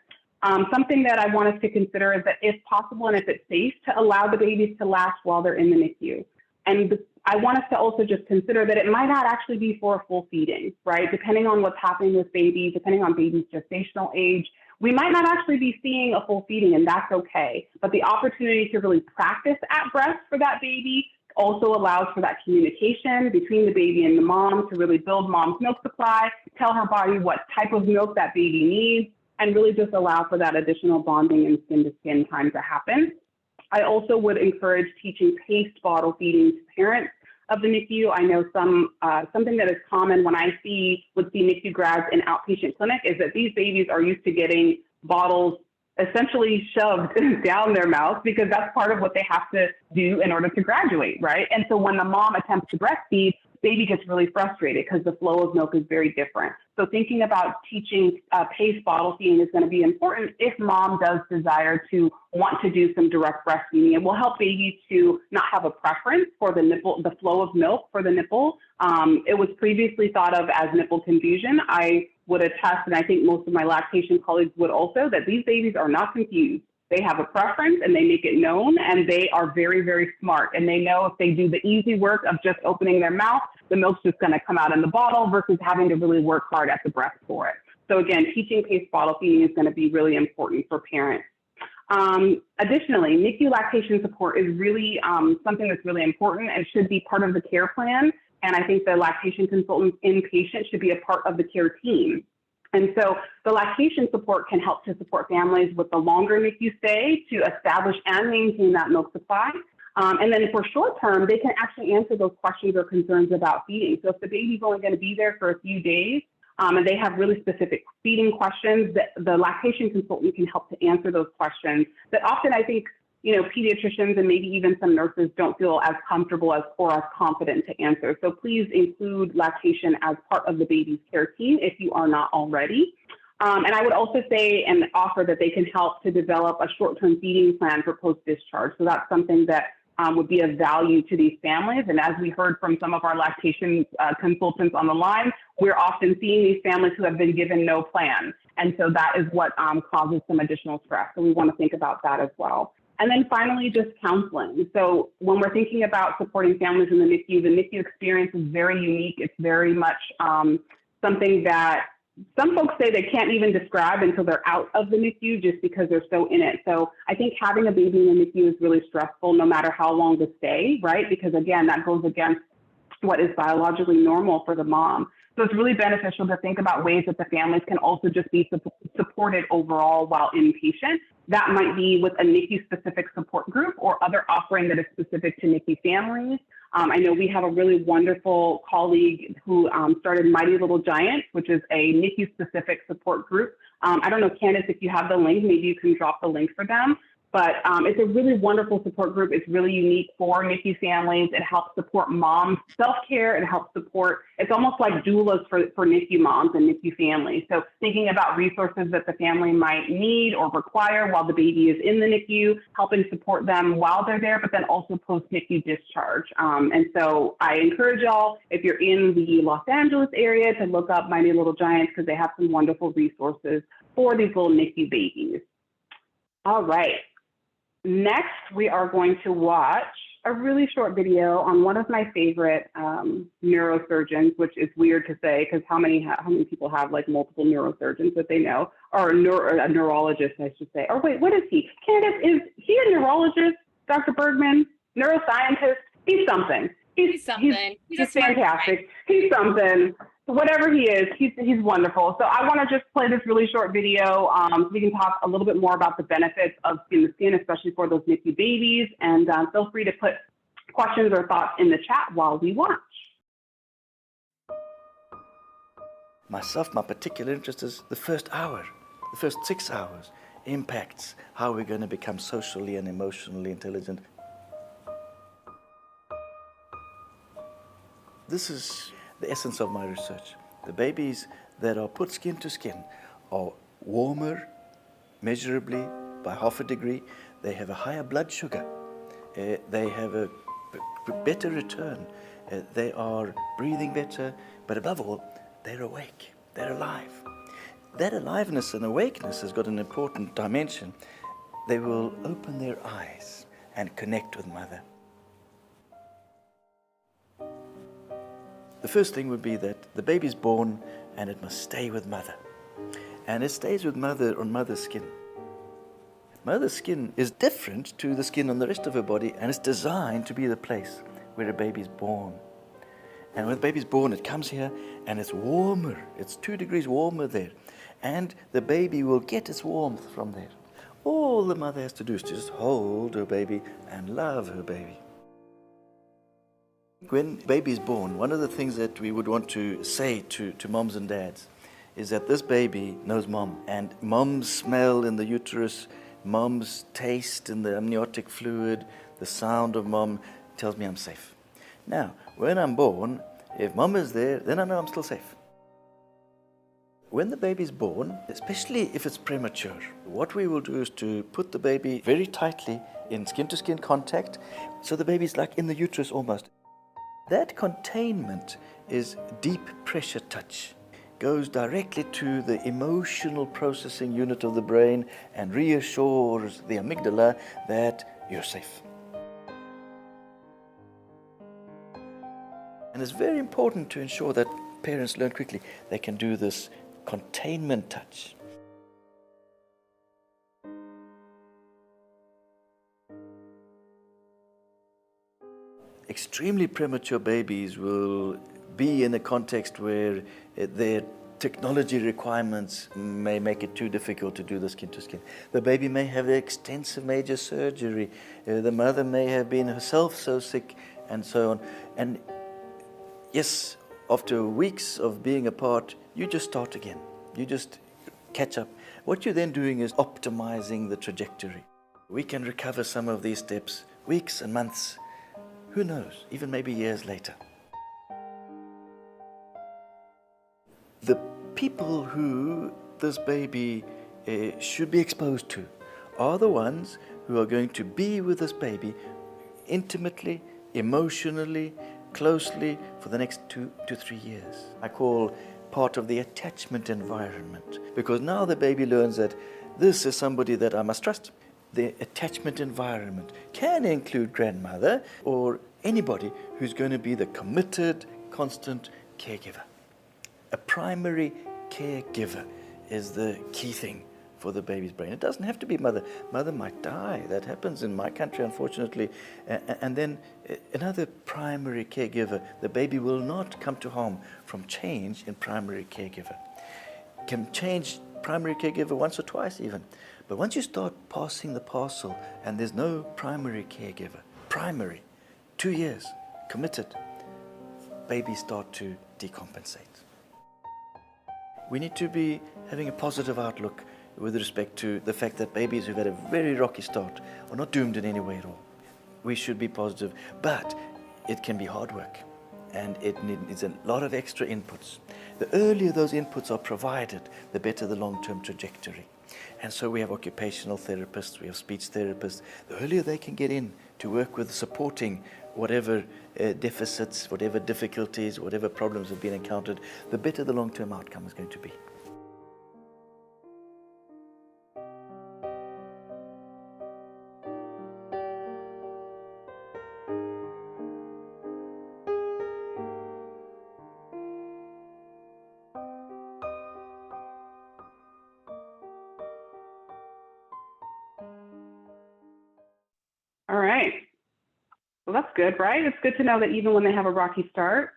Something that I want us to consider is that if possible and if it's safe, to allow the babies to latch while they're in the NICU. And I want us to also just consider that it might not actually be for a full feeding, right? Depending on what's happening with babies, depending on baby's gestational age, we might not actually be seeing a full feeding, and that's okay. But the opportunity to really practice at breast for that baby also allows for that communication between the baby and the mom to really build mom's milk supply, tell her body what type of milk that baby needs, and really just allow for that additional bonding and skin-to-skin time to happen. I also would encourage teaching paced bottle feeding to parents of the NICU. I know something that is common when I would see NICU grads in outpatient clinic is that these babies are used to getting bottles essentially shoved down their mouth because that's part of what they have to do in order to graduate, right? And so when the mom attempts to breastfeed, baby gets really frustrated because the flow of milk is very different. So thinking about teaching paced bottle feeding is going to be important if mom does desire to want to do some direct breastfeeding. It will help babies to not have a preference for the nipple, the flow of milk for the nipple. It was previously thought of as nipple confusion. I would attest, and I think most of my lactation colleagues would also, that these babies are not confused. They have a preference and they make it known, and they are very, very smart. And they know if they do the easy work of just opening their mouth, the milk's just going to come out in the bottle versus having to really work hard at the breast for it. So again, teaching paced bottle feeding is going to be really important for parents. Additionally, NICU lactation support is really something that's really important and should be part of the care plan. And I think the lactation consultant inpatient should be a part of the care team. And so the lactation support can help to support families with the longer NICU stay to establish and maintain that milk supply. And then for short term, they can actually answer those questions or concerns about feeding. So if the baby's only going to be there for a few days and they have really specific feeding questions, the lactation consultant can help to answer those questions that often I think, pediatricians and maybe even some nurses don't feel as comfortable or as confident to answer. So please include lactation as part of the baby's care team if you are not already. And I would also say and offer that they can help to develop a short-term feeding plan for post-discharge. So that's something that would be of value to these families. And as we heard from some of our lactation consultants on the line, we're often seeing these families who have been given no plan. And so that is what causes some additional stress. So we want to think about that as well. And then finally, just counseling. So when we're thinking about supporting families in the NICU experience is very unique. It's very much something that some folks say they can't even describe until they're out of the NICU just because they're so in it. So I think having a baby in the NICU is really stressful no matter how long the stay, right? Because again, that goes against what is biologically normal for the mom. So it's really beneficial to think about ways that the families can also just be supported overall while inpatient. That might be with a NICU-specific support group or other offering that is specific to NICU families. I know we have a really wonderful colleague who started Mighty Little Giants, which is a NICU-specific support group. I don't know, Candace, if you have the link, maybe you can drop the link for them. But it's a really wonderful support group. It's really unique for NICU families. It helps support moms' self-care. It helps support, it's almost like doulas for NICU moms and NICU families. So thinking about resources that the family might need or require while the baby is in the NICU, helping support them while they're there, but then also post-NICU discharge. And so I encourage y'all, if you're in the Los Angeles area, to look up Mighty Little Giants because they have some wonderful resources for these little NICU babies. All right. Next, we are going to watch a really short video on one of my favorite neurosurgeons, which is weird to say because how many people have like multiple neurosurgeons that they know, or a neurologist, I should say. Or wait, what is he? Candace, is he a neurologist, Dr. Bergman? Neuroscientist? He's something. He's something. He's fantastic. He's something. Whatever he is, he's wonderful. So I want to just play this really short video so we can talk a little bit more about the benefits of skin to skin, especially for those NICU babies. And feel free to put questions or thoughts in the chat while we watch. Myself, my particular interest is the first hour, the first 6 hours impacts how we're going to become socially and emotionally intelligent. This is the essence of my research. The babies that are put skin to skin are warmer, measurably by 0.5 degree. They have a higher blood sugar. They have a better return. They are breathing better, but above all, they're awake. They're alive. That aliveness and awakeness has got an important dimension. They will open their eyes and connect with mother. The first thing would be that the baby's born and it must stay with mother. And it stays with mother on mother's skin. Mother's skin is different to the skin on the rest of her body, and it's designed to be the place where a baby's born. And when the baby's born, it comes here and it's warmer. It's 2 degrees warmer there. And the baby will get its warmth from there. All the mother has to do is just hold her baby and love her baby. When baby is born, one of the things that we would want to say to moms and dads is that this baby knows mom, and mom's smell in the uterus, mom's taste in the amniotic fluid, the sound of mom tells me I'm safe. Now, when I'm born, if mom is there, then I know I'm still safe. When the baby's born, especially if it's premature, what we will do is to put the baby very tightly in skin-to-skin contact, so the baby's like in the uterus almost. That containment is deep pressure touch, goes directly to the emotional processing unit of the brain and reassures the amygdala that you're safe. And it's very important to ensure that parents learn quickly they can do this containment touch. Extremely premature babies will be in a context where their technology requirements may make it too difficult to do the skin-to-skin. The baby may have extensive major surgery. The mother may have been herself so sick and so on. And yes, after weeks of being apart, you just start again. You just catch up. What you're then doing is optimizing the trajectory. We can recover some of these steps weeks and months. Who knows, even maybe years later. The people who this baby should be exposed to are the ones who are going to be with this baby intimately, emotionally, closely for the next 2 to 3 years. I call part of the attachment environment, because now the baby learns that this is somebody that I must trust. The attachment environment can include grandmother or anybody who's going to be the committed, constant caregiver. A primary caregiver is the key thing for the baby's brain. It doesn't have to be mother. Mother might die. That happens in my country, unfortunately. And then another primary caregiver. The baby will not come to harm from change in primary caregiver. Can change primary caregiver once or twice even. But once you start passing the parcel and there's no primary caregiver, primary, 2 years, committed, babies start to decompensate. We need to be having a positive outlook with respect to the fact that babies who've had a very rocky start are not doomed in any way at all. We should be positive, but it can be hard work and it needs a lot of extra inputs. The earlier those inputs are provided, the better the long-term trajectory. And so we have occupational therapists, we have speech therapists. The earlier they can get in to work with supporting whatever deficits, whatever difficulties, whatever problems have been encountered, the better the long-term outcome is going to be. All right. Well, that's good, right? It's good to know that even when they have a rocky start,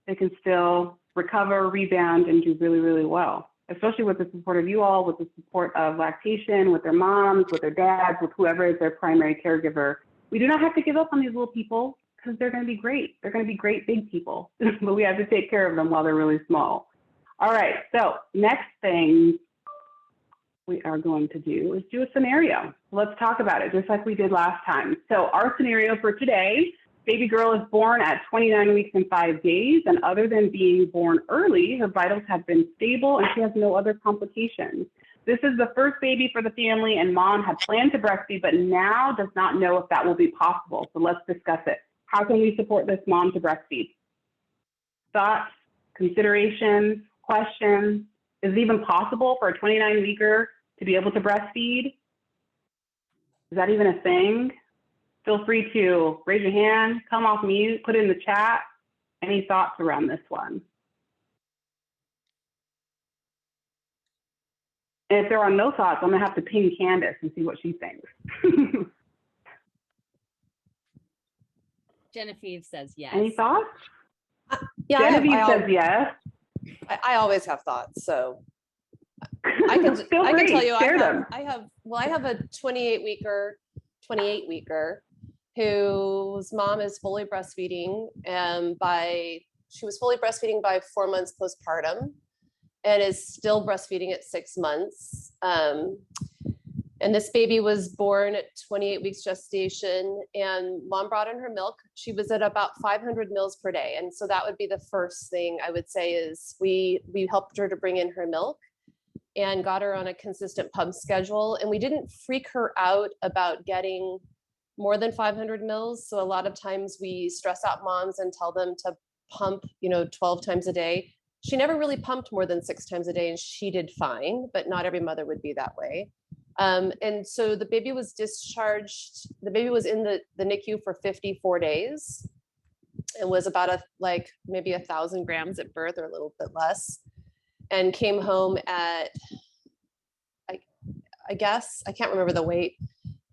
they can still recover, rebound, and do really, really well, especially with the support of you all, with the support of Lactation, with their moms, with their dads, with whoever is their primary caregiver. We do not have to give up on these little people because they're going to be great. They're going to be great big people, but we have to take care of them while they're really small. All right, so next thing we are going to do is do a scenario. Let's talk about it, just like we did last time. So our scenario for today, baby girl is born at 29 weeks and 5 days, and other than being born early, her vitals have been stable and she has no other complications. This is the first baby for the family, and mom had planned to breastfeed, but now does not know if that will be possible. So let's discuss it. How can we support this mom to breastfeed? Thoughts, considerations, questions? Is it even possible for a 29-weeker to be able to breastfeed? Is that even a thing? Feel free to raise your hand, come off mute, put it in the chat. Any thoughts around this one? And if there are no thoughts, I'm gonna have to ping Candace and see what she thinks. Genevieve says yes. Any thoughts? Yeah, Genevieve says yes. I always have thoughts, so I can tell you I have a 28 weeker whose mom is fully breastfeeding, and she was fully breastfeeding by 4 months postpartum and is still breastfeeding at 6 months. And this baby was born at 28 weeks gestation, and mom brought in her milk. She was at about 500 mils per day. And so that would be the first thing I would say is we helped her to bring in her milk and got her on a consistent pump schedule. And we didn't freak her out about getting more than 500 mils. So a lot of times we stress out moms and tell them to pump, 12 times a day. She never really pumped more than 6 times a day, and she did fine, but not every mother would be that way. And so the baby was discharged. The baby was in the NICU for 54 days and was about maybe 1,000 grams at birth or a little bit less, and came home at, I guess, I can't remember the weight.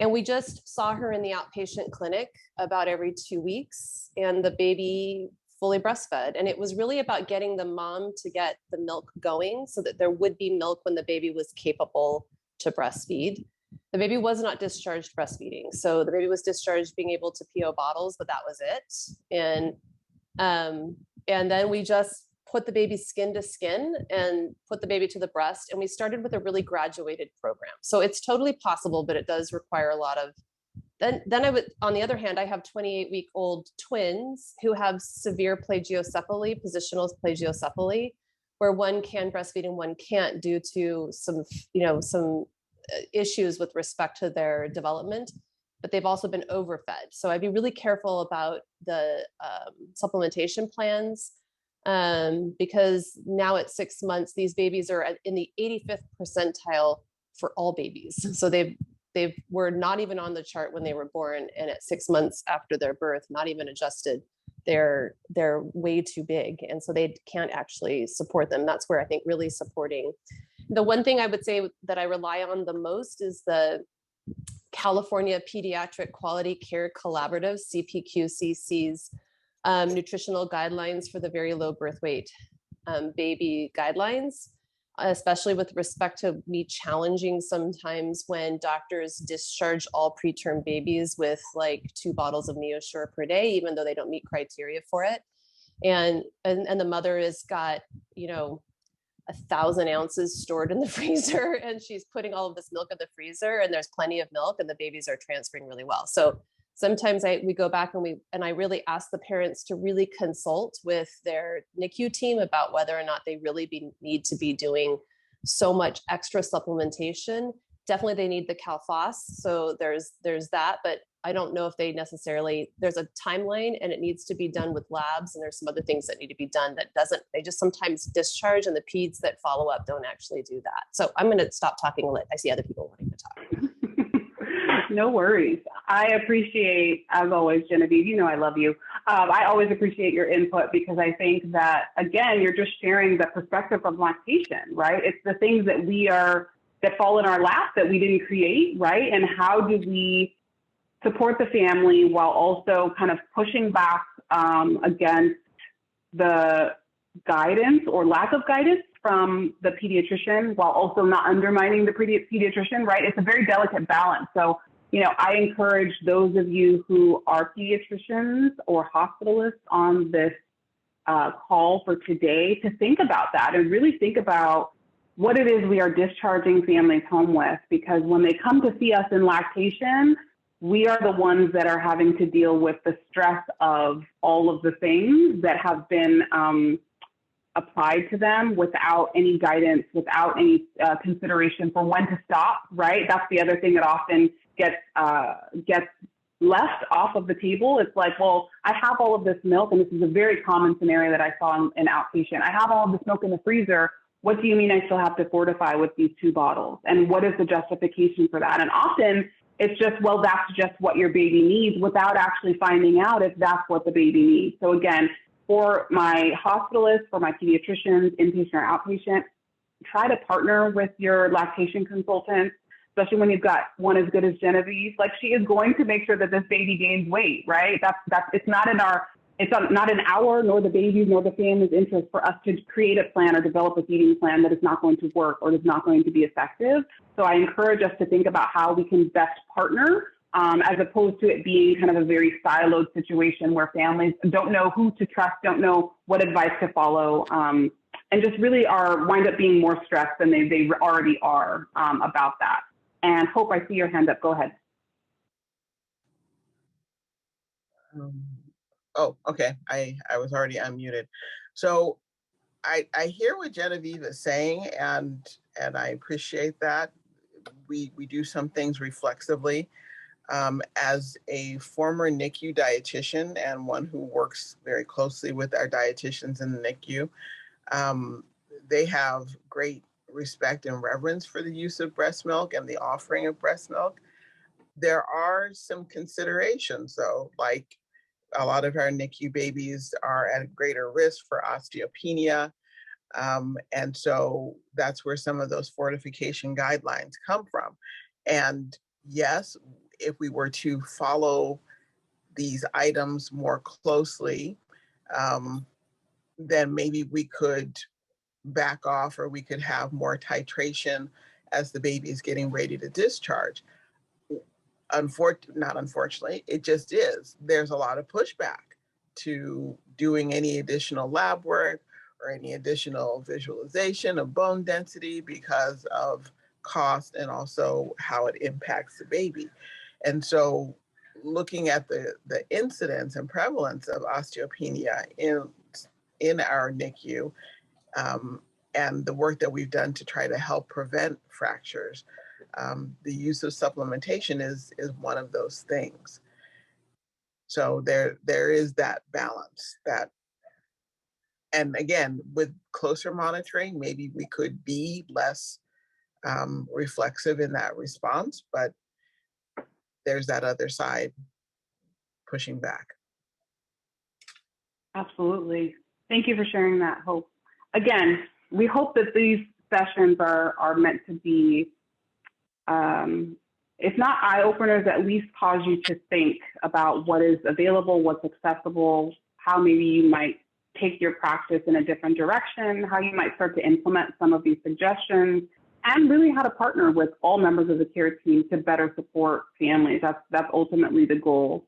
And we just saw her in the outpatient clinic about every 2 weeks, and the baby fully breastfed. And it was really about getting the mom to get the milk going so that there would be milk when the baby was capable to breastfeed. The baby was not discharged breastfeeding. So the baby was discharged being able to PO bottles, but that was it. And then we just put the baby skin to skin and put the baby to the breast. And we started with a really graduated program. So it's totally possible, but it does require a lot of, then I would, on the other hand, I have 28-week-old twins who have severe plagiocephaly, positional plagiocephaly, where one can breastfeed and one can't due to some issues with respect to their development, but they've also been overfed. So I'd be really careful about the supplementation plans, because now at 6 months, these babies are in the 85th percentile for all babies. So they were not even on the chart when they were born, and at 6 months after their birth, not even adjusted, they're way too big, and so they can't actually support them. That's where I think really supporting. The one thing I would say that I rely on the most is the California Pediatric Quality Care Collaborative, CPQCC's nutritional guidelines for the very low birth weight baby guidelines, especially with respect to me challenging sometimes when doctors discharge all preterm babies with like 2 bottles of NeoSure per day, even though they don't meet criteria for it. And the mother has got, 1,000 ounces stored in the freezer, and she's putting all of this milk in the freezer, and there's plenty of milk, and the babies are transferring really well. So sometimes we go back and I really ask the parents to really consult with their NICU team about whether or not they really need to be doing so much extra supplementation. Definitely they need the CalFOS. So there's that, but I don't know if they necessarily, there's a timeline and it needs to be done with labs, and there's some other things that need to be done they just sometimes discharge, and the peds that follow up don't actually do that. So I'm going to stop talking. I see other people wanting to talk. No worries. I appreciate, as always, Genevieve, I love you. I always appreciate your input, because I think that, again, you're just sharing the perspective of lactation, right? It's the things that fall in our lap that we didn't create, right? And how do we support the family while also kind of pushing back against the guidance or lack of guidance from the pediatrician, while also not undermining the pediatrician, right? It's a very delicate balance. So, I encourage those of you who are pediatricians or hospitalists on this call for today to think about that and really think about what it is we are discharging families home with, because when they come to see us in lactation, we are the ones that are having to deal with the stress of all of the things that have been applied to them without any guidance, without any consideration for when to stop, right? That's the other thing that often gets left off of the table. It's like, well, I have all of this milk, and this is a very common scenario that I saw in outpatient. I have all of this milk in the freezer. What do you mean I still have to fortify with these 2 bottles? And what is the justification for that? And often it's just, well, that's just what your baby needs, without actually finding out if that's what the baby needs. So again, for my hospitalists, for my pediatricians, inpatient or outpatient, try to partner with your lactation consultant, especially when you've got one as good as Genevieve. Like, she is going to make sure that this baby gains weight, right? It's not in our, nor the baby's, nor the family's interest for us to create a plan or develop a feeding plan that is not going to work or is not going to be effective. So I encourage us to think about how we can best partner, as opposed to it being kind of a very siloed situation where families don't know who to trust, don't know what advice to follow, and just really wind up being more stressed than they already are about that. And Hope, I see your hand up. Go ahead. Oh, okay. I was already unmuted. So I hear what Genevieve is saying, and I appreciate that. We do some things reflexively. As a former NICU dietitian and one who works very closely with our dietitians in the NICU, they have great respect and reverence for the use of breast milk and the offering of breast milk. There are some considerations, though, like a lot of our NICU babies are at greater risk for osteopenia. And so that's where some of those fortification guidelines come from. And yes, if we were to follow these items more closely, then maybe we could back off, or we could have more titration as the baby is getting ready to discharge. Not unfortunately, it just is. There's a lot of pushback to doing any additional lab work or any additional visualization of bone density because of cost and also how it impacts the baby. And so looking at the incidence and prevalence of osteopenia in our NICU, and the work that we've done to try to help prevent fractures. The use of supplementation is one of those things. So there is that balance that, and again, with closer monitoring, maybe we could be less reflexive in that response, but there's that other side pushing back. Absolutely. Thank you for sharing that, Hope. Again, we hope that these sessions are meant to be, if not eye-openers, at least cause you to think about what is available, what's accessible, how maybe you might take your practice in a different direction, how you might start to implement some of these suggestions, and really how to partner with all members of the care team to better support families. That's ultimately the goal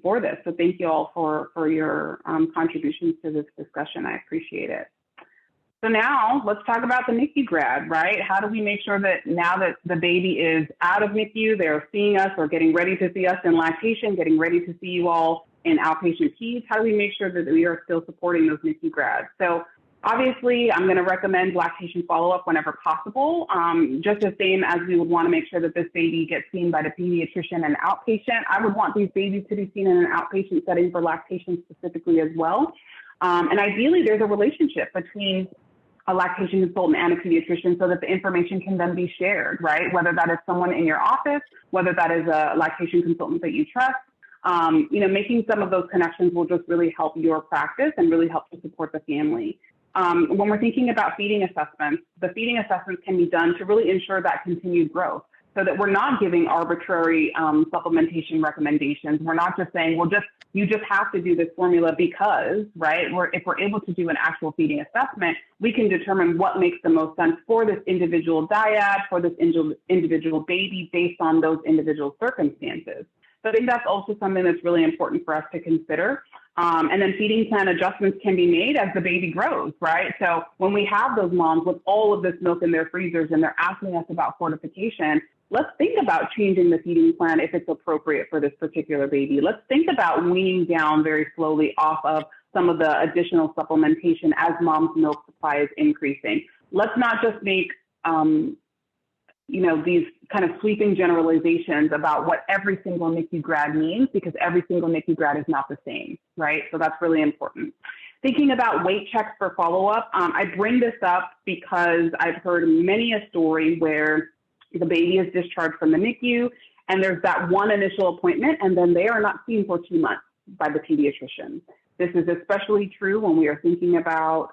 for this. So thank you all for your contributions to this discussion. I appreciate it. So now let's talk about the NICU grad, right? How do we make sure that now that the baby is out of NICU, they're seeing us or getting ready to see us in lactation, getting ready to see you all in outpatient peds? How do we make sure that we are still supporting those NICU grads? So obviously, I'm going to recommend lactation follow-up whenever possible, just the same as we would want to make sure that this baby gets seen by the pediatrician and outpatient. I would want these babies to be seen in an outpatient setting for lactation specifically as well. And ideally, there's a relationship between a lactation consultant and a pediatrician so that the information can then be shared, right? Whether that is someone in your office, whether that is a lactation consultant that you trust, making some of those connections will just really help your practice and really help to support the family. When we're thinking about feeding assessments, the feeding assessments can be done to really ensure that continued growth so that we're not giving arbitrary supplementation recommendations. We're not just saying, well, you just have to do this formula because, right? If we're able to do an actual feeding assessment, we can determine what makes the most sense for this individual dyad, for this individual baby based on those individual circumstances. So I think that's also something that's really important for us to consider. And then feeding plan adjustments can be made as the baby grows, right? So when we have those moms with all of this milk in their freezers and they're asking us about fortification, let's think about changing the feeding plan if it's appropriate for this particular baby. Let's think about weaning down very slowly off of some of the additional supplementation as mom's milk supply is increasing. Let's not just make these kind of sweeping generalizations about what every single NICU grad means, because every single NICU grad is not the same, right? So that's really important. Thinking about weight checks for follow-up, I bring this up because I've heard many a story where the baby is discharged from the NICU and there's that one initial appointment and then they are not seen for 2 months by the pediatrician. This is especially true when we are thinking about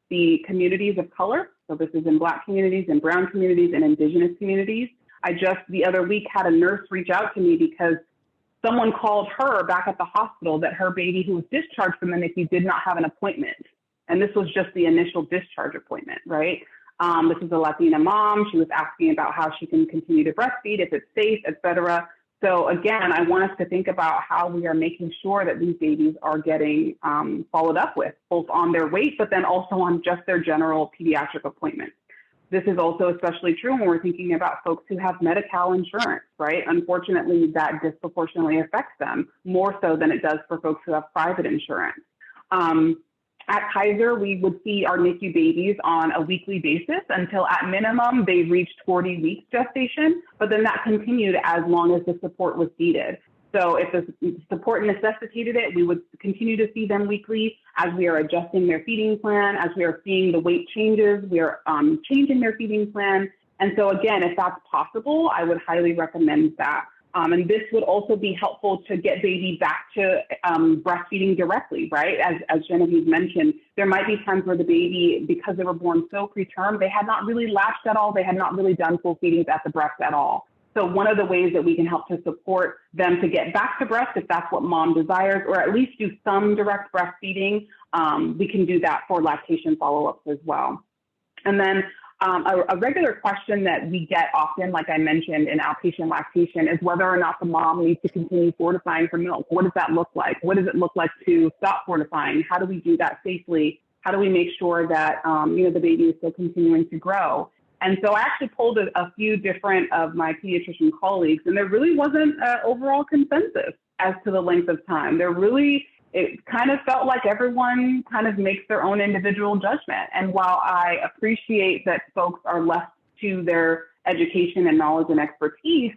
the communities of color. So this is in Black communities, in brown communities, and Indigenous communities. I just the other week had a nurse reach out to me because someone called her back at the hospital that her baby who was discharged from the NICU did not have an appointment. And this was just the initial discharge appointment, right? This is a Latina mom. She was asking about how she can continue to breastfeed, if it's safe, et cetera. So again, I want us to think about how we are making sure that these babies are getting followed up with, both on their weight, but then also on just their general pediatric appointments. This is also especially true when we're thinking about folks who have Medi-Cal insurance, right? Unfortunately, that disproportionately affects them more so than it does for folks who have private insurance. At Kaiser, we would see our NICU babies on a weekly basis until at minimum they reached 40 weeks gestation, but then that continued as long as the support was needed. So if the support necessitated it, we would continue to see them weekly as we are adjusting their feeding plan, as we are seeing the weight changes, we are changing their feeding plan. And so again, if that's possible, I would highly recommend that. And this would also be helpful to get baby back to breastfeeding directly, right? As Genevieve mentioned, there might be times where the baby, because they were born so preterm, they had not really latched at all. They had not really done full feedings at the breast at all. So one of the ways that we can help to support them to get back to breast, if that's what mom desires, or at least do some direct breastfeeding, we can do that for lactation follow-ups as well. And then a regular question that we get often, like I mentioned, in outpatient lactation is whether or not the mom needs to continue fortifying her milk. What does that look like? What does it look like to stop fortifying? How do we do that safely? How do we make sure that the baby is still continuing to grow? And so I actually polled a few different of my pediatrician colleagues, and there really wasn't an overall consensus as to the length of time. There really it kind of felt like everyone kind of makes their own individual judgment. And while I appreciate that folks are left to their education and knowledge and expertise,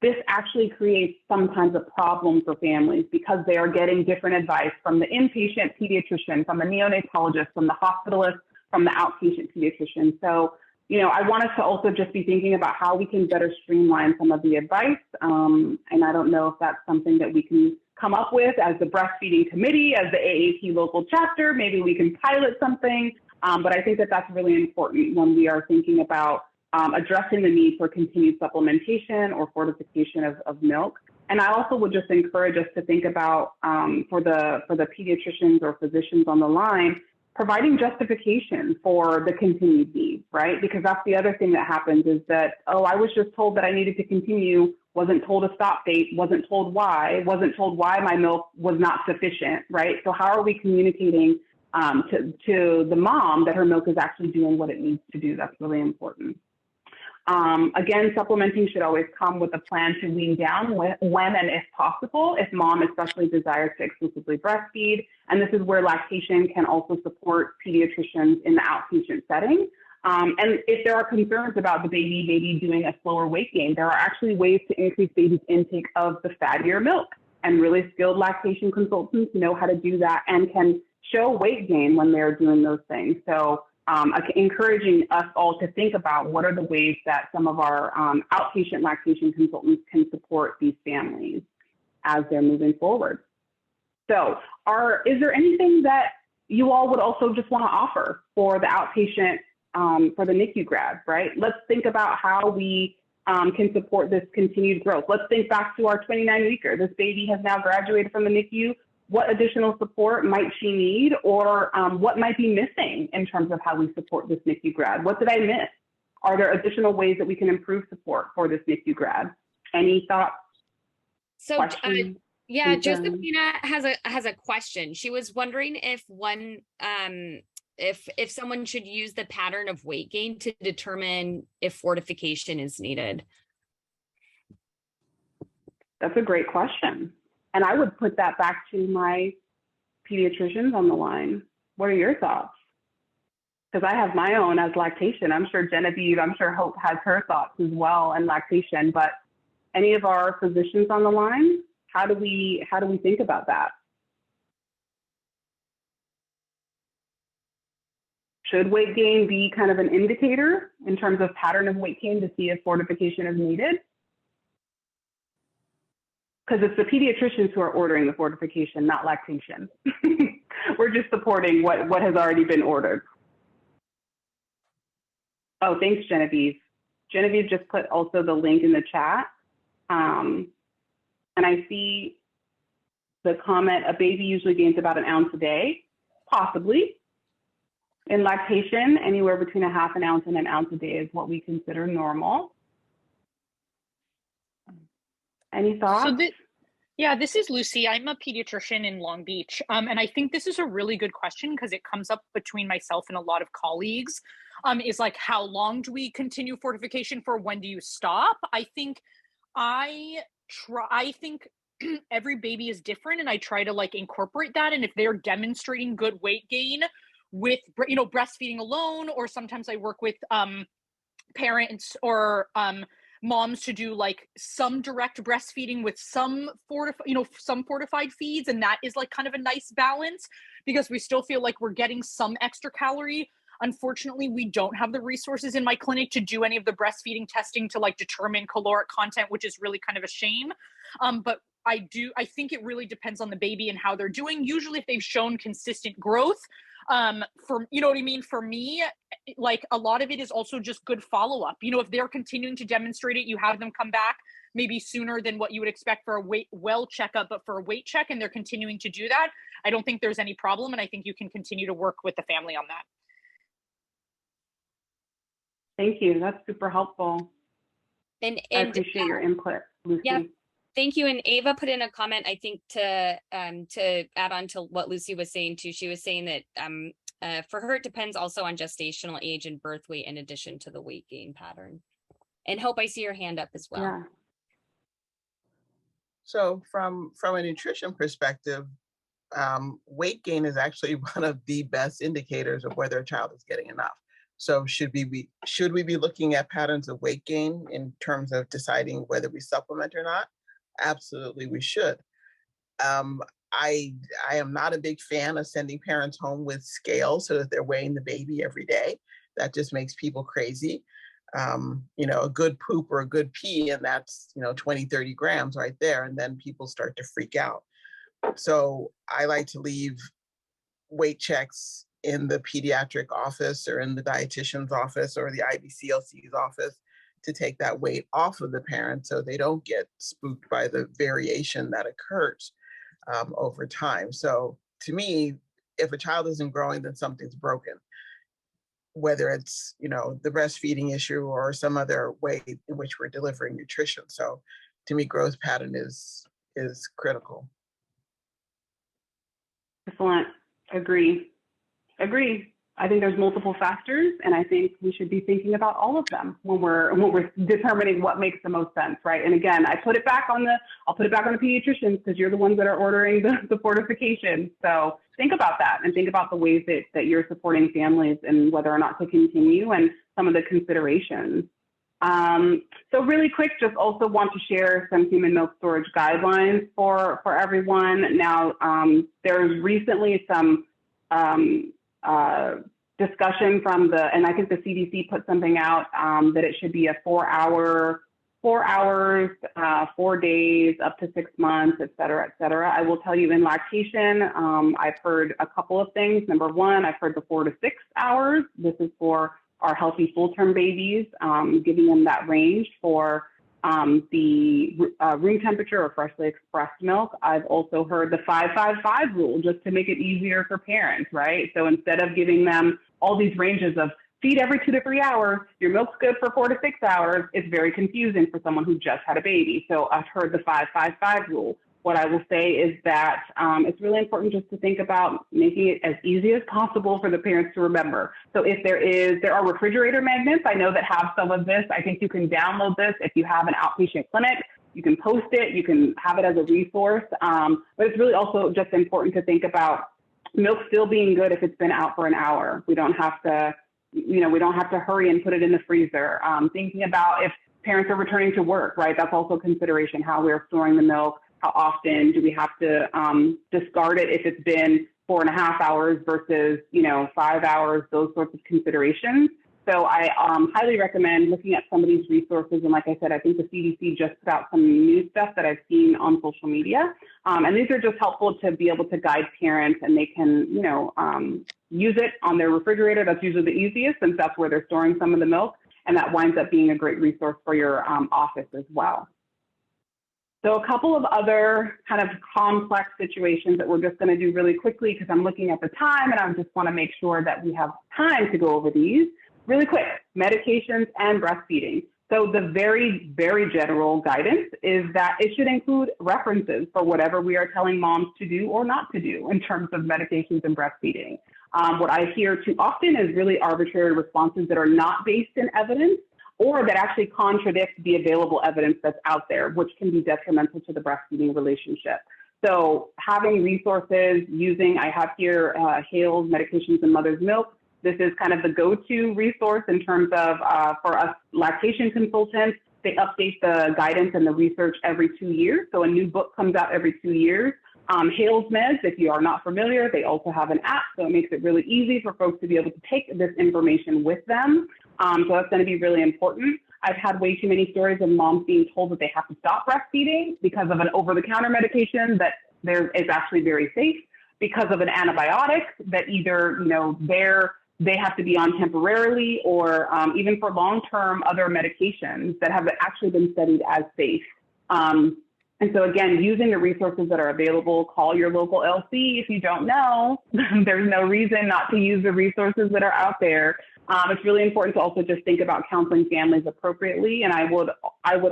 this actually creates sometimes a problem for families because they are getting different advice from the inpatient pediatrician, from the neonatologist, from the hospitalist, from the outpatient pediatrician. So, you know, I want us to also just be thinking about how we can better streamline some of the advice. And I don't know if that's something that we can come up with as the breastfeeding committee, as the AAP local chapter. Maybe we can pilot something. But I think that that's really important when we are thinking about addressing the need for continued supplementation or fortification of milk. And I also would just encourage us to think about, for the pediatricians or physicians on the line, providing justification for the continued need, right? Because that's the other thing that happens is that, oh, I was just told that I needed to continue, wasn't told a stop date, wasn't told why my milk was not sufficient, right? So how are we communicating to the mom that her milk is actually doing what it needs to do? That's really important. Again, supplementing should always come with a plan to wean down when and if possible, if mom especially desires to exclusively breastfeed. And this is where lactation can also support pediatricians in the outpatient setting. And if there are concerns about the baby doing a slower weight gain, there are actually ways to increase baby's intake of the fattier milk. And really skilled lactation consultants know how to do that and can show weight gain when they're doing those things. So encouraging us all to think about what are the ways that some of our outpatient lactation consultants can support these families as they're moving forward. So is there anything that you all would also just want to offer for the outpatient, for the NICU grads, right? Let's think about how we can support this continued growth. Let's think back to our 29-weeker. This baby has now graduated from the NICU. What additional support might she need, or what might be missing in terms of how we support this NICU grad? What did I miss? Are there additional ways that we can improve support for this NICU grad? Any thoughts? So, yeah, Josephina has a question. She was wondering if if someone should use the pattern of weight gain to determine if fortification is needed. That's a great question. And I would put that back to my pediatricians on the line. What are your thoughts? Because I have my own as lactation. I'm sure Genevieve, I'm sure Hope has her thoughts as well in lactation, but any of our physicians on the line, how do we think about that? Should weight gain be kind of an indicator in terms of pattern of weight gain to see if fortification is needed? Because it's the pediatricians who are ordering the fortification, not lactation. We're just supporting what has already been ordered. Oh, thanks, Genevieve. Genevieve just put also the link in the chat. And I see the comment, a baby usually gains about 1 ounce a day, possibly. In lactation, anywhere between 1/2 ounce and 1 ounce a day is what we consider normal. Any thoughts? So this is Lucy. I'm a pediatrician in Long Beach. And I think this is a really good question because it comes up between myself and a lot of colleagues. Is like, how long do we continue fortification for? When do you stop? I think every baby is different, and I try to like incorporate that. And if they're demonstrating good weight gain with, breastfeeding alone, or sometimes I work with parents or moms to do like some direct breastfeeding with some fortified feeds, and that is like kind of a nice balance because we still feel like we're getting some extra calorie. Unfortunately, we don't have the resources in my clinic to do any of the breastfeeding testing to like determine caloric content, which is really kind of a shame. But I think it really depends on the baby and how they're doing. Usually if they've shown consistent growth, for me, like a lot of it is also just good follow-up. If they're continuing to demonstrate it, you have them come back maybe sooner than what you would expect for a well checkup, but for a weight check, and they're continuing to do that, I don't think there's any problem. And I think you can continue to work with the family on that. Thank you. That's super helpful. And I appreciate your input, Lucy. Yeah, thank you. And Ava put in a comment, I think, to add on to what Lucy was saying too. She was saying that for her, it depends also on gestational age and birth weight in addition to the weight gain pattern. And Hope, I see your hand up as well. Yeah. So from a nutrition perspective, weight gain is actually one of the best indicators of whether a child is getting enough. So should we be looking at patterns of weight gain in terms of deciding whether we supplement or not? Absolutely, we should. I am not a big fan of sending parents home with scales so that they're weighing the baby every day. That just makes people crazy. A good poop or a good pee, and that's 20, 30 grams right there, and then people start to freak out. So I like to leave weight checks in the pediatric office or in the dietitian's office or the IBCLC's office to take that weight off of the parent so they don't get spooked by the variation that occurs over time. So to me, if a child isn't growing, then something's broken, whether it's, the breastfeeding issue or some other way in which we're delivering nutrition. So to me, growth pattern is critical. Excellent. Agree. I think there's multiple factors, and I think we should be thinking about all of them when we're determining what makes the most sense, right? And again, I'll put it back on the pediatricians because you're the ones that are ordering the fortification. So think about that and think about the ways that you're supporting families and whether or not to continue and some of the considerations. So really quick, just also want to share some human milk storage guidelines for everyone. Now, there's recently some discussion from and I think the CDC put something out that it should be a 4 hours, 4 days, up to 6 months, et cetera, et cetera. I will tell you in lactation, I've heard a couple of things. Number one, I've heard the 4 to 6 hours. This is for our healthy full-term babies, giving them that range for the room temperature or freshly expressed milk. I've also heard the 5-5-5 rule just to make it easier for parents, right? So instead of giving them all these ranges of feed every 2 to 3 hours, your milk's good for 4 to 6 hours, it's very confusing for someone who just had a baby. So I've heard the 5-5-5 rule. What I will say is that it's really important just to think about making it as easy as possible for the parents to remember. So if there are refrigerator magnets, I know that have some of this. I think you can download this if you have an outpatient clinic. You can post it, you can have it as a resource. But it's really also just important to think about milk still being good if it's been out for an hour. We don't have to, we don't have to hurry and put it in the freezer. Thinking about if parents are returning to work, right? That's also a consideration, how we're storing the milk. How often do we have to discard it if it's been 4.5 hours versus 5 hours? Those sorts of considerations. So I highly recommend looking at some of these resources. And like I said, I think the CDC just put out some new stuff that I've seen on social media. And these are just helpful to be able to guide parents, and they can use it on their refrigerator. That's usually the easiest since that's where they're storing some of the milk. And that winds up being a great resource for your office as well. So a couple of other kind of complex situations that we're just going to do really quickly because I'm looking at the time and I just want to make sure that we have time to go over these really quick. Medications and breastfeeding. So the very, very general guidance is that it should include references for whatever we are telling moms to do or not to do in terms of medications and breastfeeding. What I hear too often is really arbitrary responses that are not based in evidence, or that actually contradict the available evidence that's out there, which can be detrimental to the breastfeeding relationship. So having resources I have here Hale's Medications and Mother's Milk. This is kind of the go-to resource in terms of, for us lactation consultants, they update the guidance and the research every 2 years. So a new book comes out every 2 years. Hale's Meds, if you are not familiar, they also have an app, so it makes it really easy for folks to be able to take this information with them. So that's going to be really important. I've had way too many stories of moms being told that they have to stop breastfeeding because of an over-the-counter medication that is actually very safe, because of an antibiotic that either they have to be on temporarily, or even for long-term other medications that have actually been studied as safe. And so again, using the resources that are available, call your local LC if you don't know. There's no reason not to use the resources that are out there. It's really important to also just think about counseling families appropriately. And I would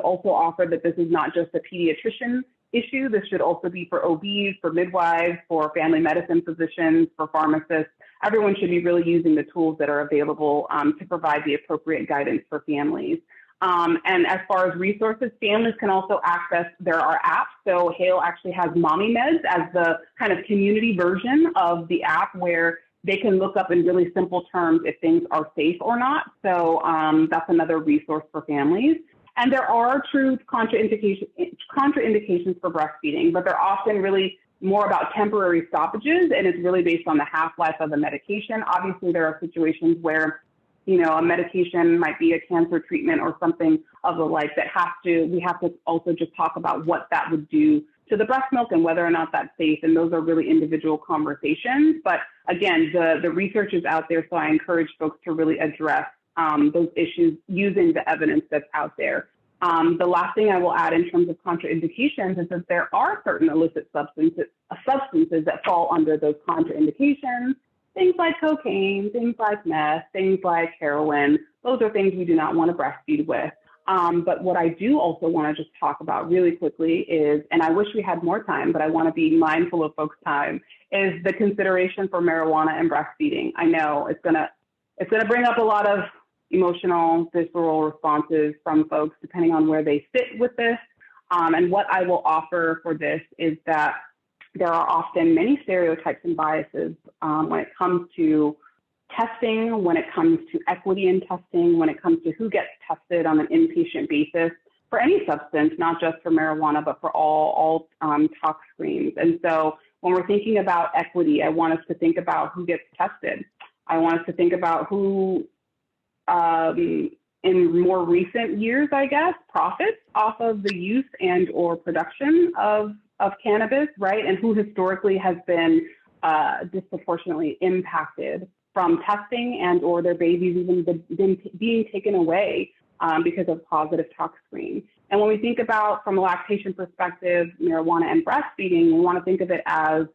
also offer that this is not just a pediatrician issue. This should also be for OBs, for midwives, for family medicine physicians, for pharmacists. Everyone should be really using the tools that are available to provide the appropriate guidance for families. And as far as resources, families can also access, there are apps. So Hale actually has Mommy Meds as the kind of community version of the app where they can look up in really simple terms if things are safe or not. So that's another resource for families. And there are true contraindications for breastfeeding, but they're often really more about temporary stoppages, and it's really based on the half-life of the medication. Obviously, there are situations where, you know, a medication might be a cancer treatment or something of the like that we have to also just talk about what that would do to the breast milk and whether or not that's safe. And those are really individual conversations. But again, the research is out there, so I encourage folks to really address those issues using the evidence that's out there. The last thing I will add in terms of contraindications is that there are certain illicit substances that fall under those contraindications, things like cocaine, things like meth, things like heroin. Those are things we do not want to breastfeed with. But what I do also want to just talk about really quickly is, and I wish we had more time, but I want to be mindful of folks' time, is the consideration for marijuana and breastfeeding. I know it's gonna bring up a lot of emotional, visceral responses from folks depending on where they sit with this. And what I will offer for this is that there are often many stereotypes and biases when it comes to testing, when it comes to equity in testing, when it comes to who gets tested on an inpatient basis for any substance, not just for marijuana, but for all tox screens. And so when we're thinking about equity, I want us to think about who gets tested. I want us to think about who, in more recent years, I guess, profits off of the use and or production of cannabis, right? And who historically has been disproportionately impacted from testing and or their babies even being taken away because of positive tox screen. And when we think about, from a lactation perspective, marijuana and breastfeeding, we want to think of it as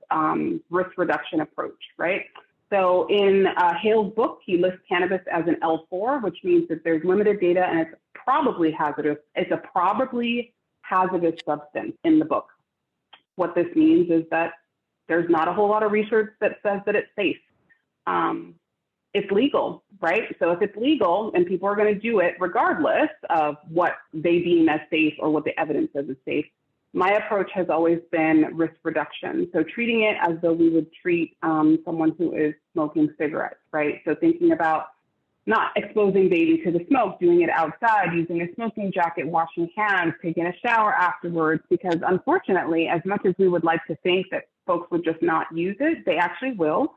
risk reduction approach, right? So in Hale's book, he lists cannabis as an L4, which means that there's limited data and it's probably hazardous. It's a probably hazardous substance in the book. What this means is that there's not a whole lot of research that says that it's safe. It's legal, right? So if it's legal and people are going to do it regardless of what they deem as safe or what the evidence says is safe, my approach has always been risk reduction. So treating it as though we would treat someone who is smoking cigarettes, right? So thinking about not exposing baby to the smoke, doing it outside, using a smoking jacket, washing hands, taking a shower afterwards, because unfortunately, as much as we would like to think that folks would just not use it, they actually will.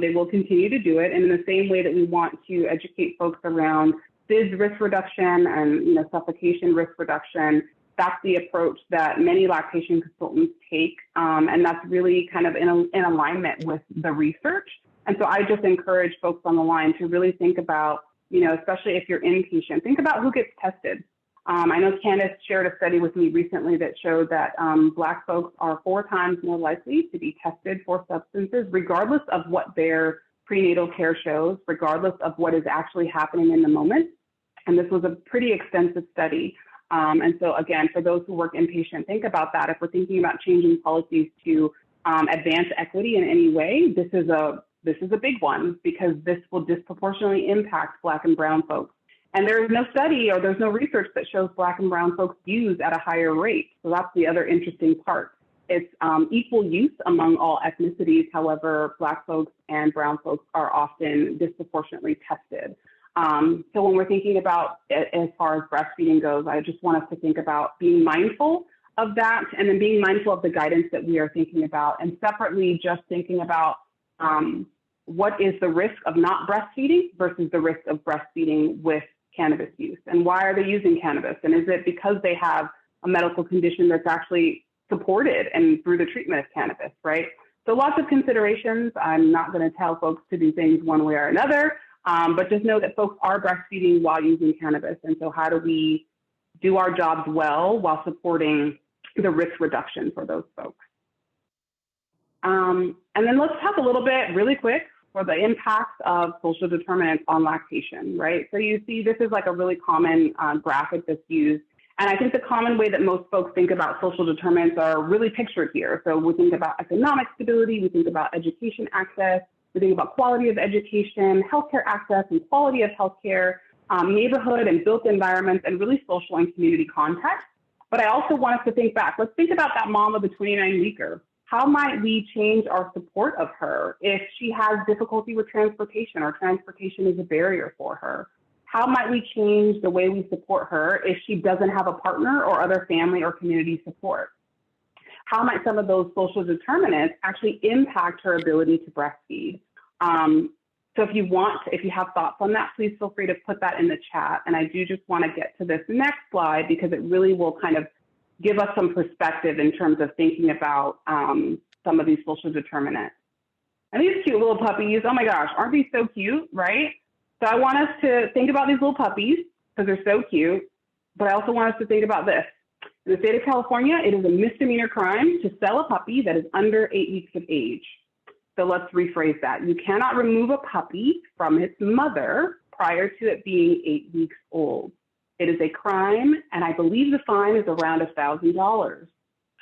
They will continue to do it. And in the same way that we want to educate folks around SIDS risk reduction and suffocation risk reduction, that's the approach that many lactation consultants take. And that's really kind of in alignment with the research. And so I just encourage folks on the line to really think about, especially if you're inpatient, think about who gets tested. I know Candace shared a study with me recently that showed that Black folks are 4 times more likely to be tested for substances, regardless of what their prenatal care shows, regardless of what is actually happening in the moment. And this was a pretty extensive study. And so again, for those who work inpatient, think about that. If we're thinking about changing policies to advance equity in any way, this is a big one, because this will disproportionately impact Black and brown folks. And there is no study or there's no research that shows Black and brown folks use at a higher rate. So that's the other interesting part. It's equal use among all ethnicities. However, Black folks and brown folks are often disproportionately tested. So when we're thinking about it, as far as breastfeeding goes, I just want us to think about being mindful of that, and then being mindful of the guidance that we are thinking about, and separately just thinking about what is the risk of not breastfeeding versus the risk of breastfeeding with cannabis use, and why are they using cannabis? And is it because they have a medical condition that's actually supported and through the treatment of cannabis, right? So lots of considerations. I'm not going to tell folks to do things one way or another, but just know that folks are breastfeeding while using cannabis. And so how do we do our jobs well while supporting the risk reduction for those folks? And then let's talk a little bit really quick for the impacts of social determinants on lactation, right? So you see this is like a really common graphic that's used. And I think the common way that most folks think about social determinants are really pictured here. So we think about economic stability, we think about education access, we think about quality of education, healthcare access, and quality of healthcare. neighborhood and built environments, and really social and community context. But I also want us to think back. Let's think about that mom of the 29-weeker. How might we change our support of her if she has difficulty with transportation or transportation is a barrier for her? How might we change the way we support her if she doesn't have a partner or other family or community support? How might some of those social determinants actually impact her ability to breastfeed? So if you have thoughts on that, please feel free to put that in the chat. And I do just want to get to this next slide because it really will kind of give us some perspective in terms of thinking about some of these social determinants. And these cute little puppies, oh my gosh, aren't these so cute, right? So I want us to think about these little puppies because they're so cute, but I also want us to think about this. In the state of California, it is a misdemeanor crime to sell a puppy that is under 8 weeks of age. So let's rephrase that. You cannot remove a puppy from its mother prior to it being 8 weeks old. It is a crime, and I believe the fine is around $1,000.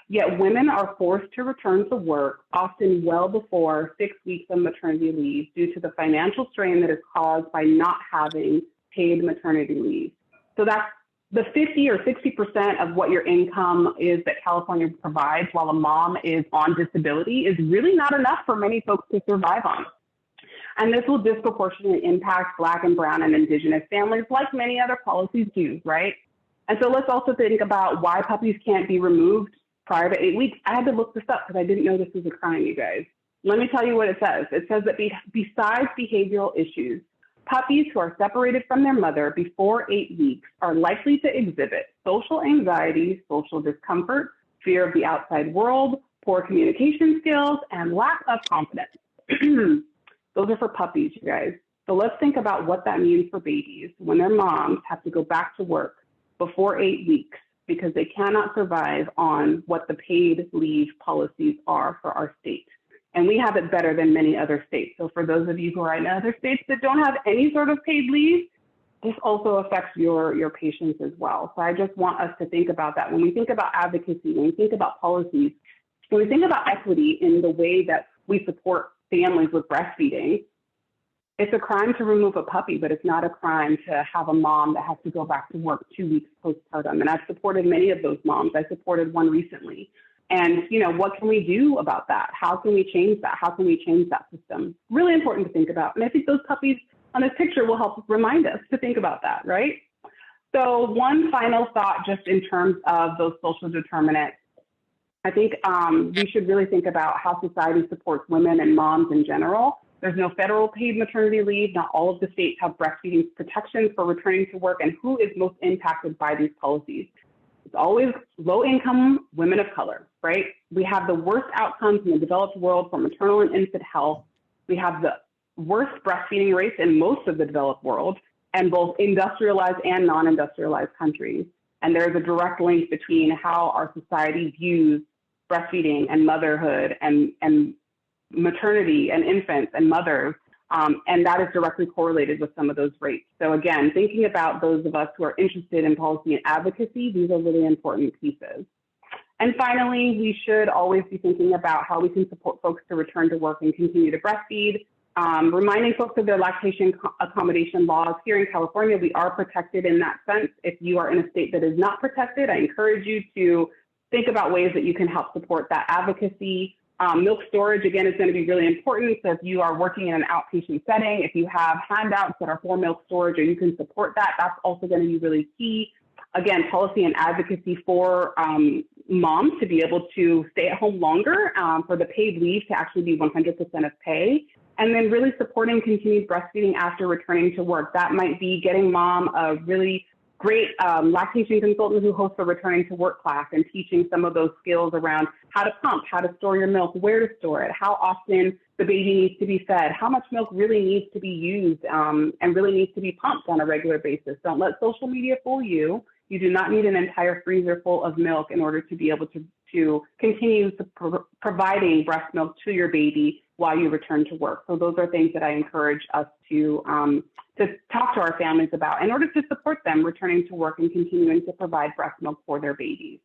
Yet women are forced to return to work, often well before 6 weeks of maternity leave, due to the financial strain that is caused by not having paid maternity leave. So that's the 50 or 60% of what your income is that California provides while a mom is on disability is really not enough for many folks to survive on. And this will disproportionately impact Black and Brown and Indigenous families like many other policies do, right? And so let's also think about why puppies can't be removed prior to 8 weeks. I had to look this up because I didn't know this was a crime, you guys. Let me tell you what it says. It says that besides behavioral issues, puppies who are separated from their mother before 8 weeks are likely to exhibit social anxiety, social discomfort, fear of the outside world, poor communication skills, and lack of confidence. Those are for puppies, you guys. So let's think about what that means for babies when their moms have to go back to work before 8 weeks because they cannot survive on what the paid leave policies are for our state. And we have it better than many other states. So for those of you who are in other states that don't have any sort of paid leave, this also affects your patients as well. So I just want us to think about that. When we think about advocacy, when we think about policies, when we think about equity in the way that we support families with breastfeeding, it's a crime to remove a puppy, but it's not a crime to have a mom that has to go back to work 2 weeks postpartum. And I've supported many of those moms. I supported one recently. And, you know, what can we do about that? How can we change that? How can we change that system? Really important to think about. And I think those puppies on this picture will help remind us to think about that, right? So one final thought just in terms of those social determinants. I think we should really think about how society supports women and moms in general. There's no federal paid maternity leave. Not all of the states have breastfeeding protections for returning to work. And who is most impacted by these policies? It's always low-income women of color, right? We have the worst outcomes in the developed world for maternal and infant health. We have the worst breastfeeding rates in most of the developed world, and both industrialized and non-industrialized countries. And there's a direct link between how our society views breastfeeding and motherhood and maternity and infants and mothers. And that is directly correlated with some of those rates. So again, thinking about those of us who are interested in policy and advocacy, these are really important pieces. And finally, we should always be thinking about how we can support folks to return to work and continue to breastfeed. Reminding folks of their lactation accommodation laws. Here in California, we are protected in that sense. If you are in a state that is not protected, I encourage you to think about ways that you can help support that advocacy. Milk storage, again, is going to be really important. So if you are working in an outpatient setting, if you have handouts that are for milk storage or you can support that, that's also going to be really key. Again, policy and advocacy for moms to be able to stay at home longer, for the paid leave to actually be 100% of pay. And then really supporting continued breastfeeding after returning to work. That might be getting mom a really great lactation consultant who hosts a returning to work class and teaching some of those skills around how to pump, how to store your milk, where to store it, how often the baby needs to be fed, how much milk really needs to be used and really needs to be pumped on a regular basis. Don't let social media fool you. You do not need an entire freezer full of milk in order to be able to continue providing breast milk to your baby while you return to work. So those are things that I encourage us to talk to our families about in order to support them returning to work and continuing to provide breast milk for their babies.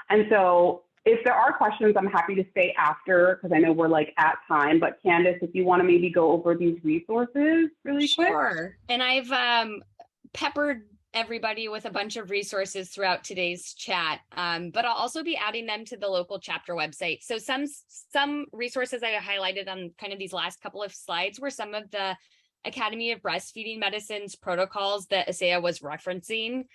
And so if there are questions, I'm happy to stay after because I know we're like at time. But Candace, if you want to maybe go over these resources really quick. Sure. And I've peppered everybody with a bunch of resources throughout today's chat, but I'll also be adding them to the local chapter website. So some resources I highlighted on kind of these last couple of slides were some of the Academy of Breastfeeding Medicine's protocols that Asaiah was referencing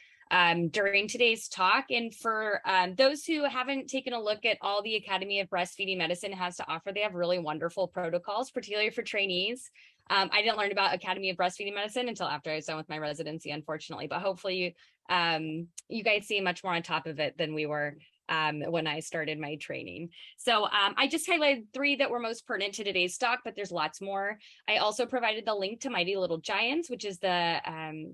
during today's talk. And for those who haven't taken a look at all the Academy of Breastfeeding Medicine has to offer, they have really wonderful protocols, particularly for trainees. I didn't learn about Academy of Breastfeeding Medicine until after I was done with my residency, unfortunately, but hopefully you guys see much more on top of it than we were when I started my training. So I just highlighted 3 that were most pertinent to today's talk, but there's lots more. I also provided the link to Mighty Little Giants, which is the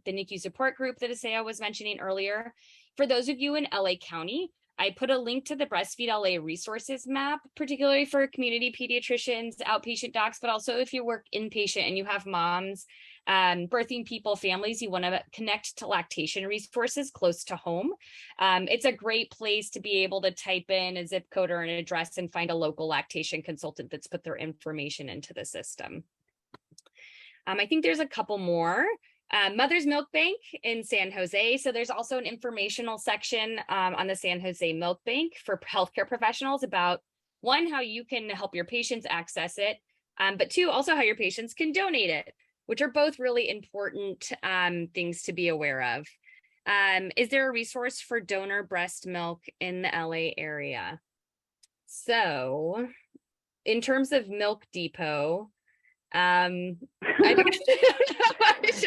NICU support group that Asaiah was mentioning earlier. For those of you in LA County, I put a link to the Breastfeed LA resources map, particularly for community pediatricians, outpatient docs, but also if you work inpatient and you have moms, birthing people, families, you want to connect to lactation resources close to home. It's a great place to be able to type in a zip code or an address and find a local lactation consultant that's put their information into the system. I think there's a couple more. Mother's Milk Bank in San Jose. So there's also an informational section on the San Jose Milk Bank for healthcare professionals about 1, how you can help your patients access it, but 2, also how your patients can donate it, which are both really important things to be aware of. Is there a resource for donor breast milk in the LA area? So in terms of Milk Depot, I don't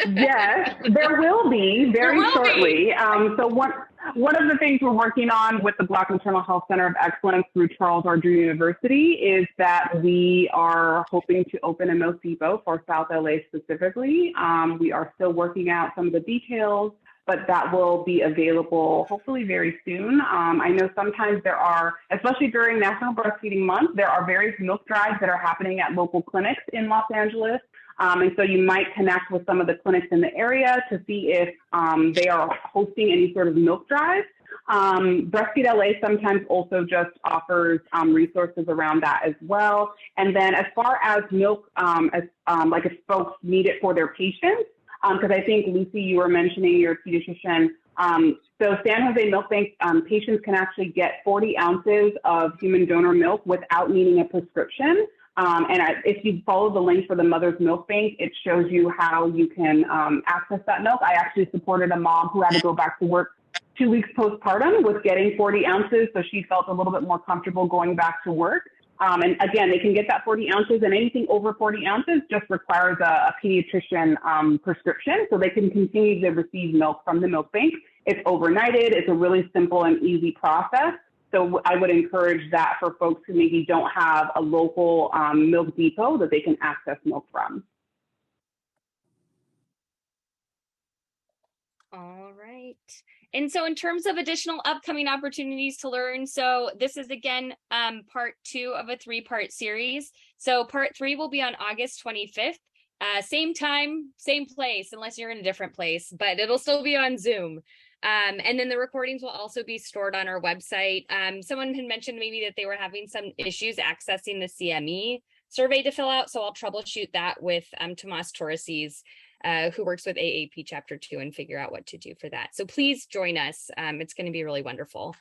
Yes, there will be very shortly. So one of the things we're working on with the Black Maternal Health Center of Excellence through Charles R. Drew University is that we are hoping to open a Milk Depot for South LA specifically. We are still working out some of the details, but that will be available hopefully very soon. I know sometimes there are, especially during National Breastfeeding Month, there are various milk drives that are happening at local clinics in Los Angeles. And so you might connect with some of the clinics in the area to see if they are hosting any sort of milk drive. Breastfeed LA sometimes also just offers resources around that as well. And then as far as milk, like if folks need it for their patients, because I think, Lucy, you were mentioning your pediatrician. So San Jose Milk Bank patients can actually get 40 ounces of human donor milk without needing a prescription. If you follow the link for the Mother's Milk Bank, it shows you how you can access that milk. I actually supported a mom who had to go back to work 2 weeks postpartum with getting 40 ounces, so she felt a little bit more comfortable going back to work. And again, they can get that 40 ounces, and anything over 40 ounces just requires a pediatrician prescription, so they can continue to receive milk from the milk bank. It's overnighted. It's a really simple and easy process. So I would encourage that for folks who maybe don't have a local milk depot that they can access milk from. All right. And so in terms of additional upcoming opportunities to learn, so this is again, part 2 of a 3-part series. So part 3 will be on August 25th, same time, same place, unless you're in a different place, but it'll still be on Zoom. And then the recordings will also be stored on our website. Someone had mentioned maybe that they were having some issues accessing the CME survey to fill out. So I'll troubleshoot that with Tomas Torreses, who works with AAP Chapter 2 and figure out what to do for that. So please join us. It's going to be really wonderful.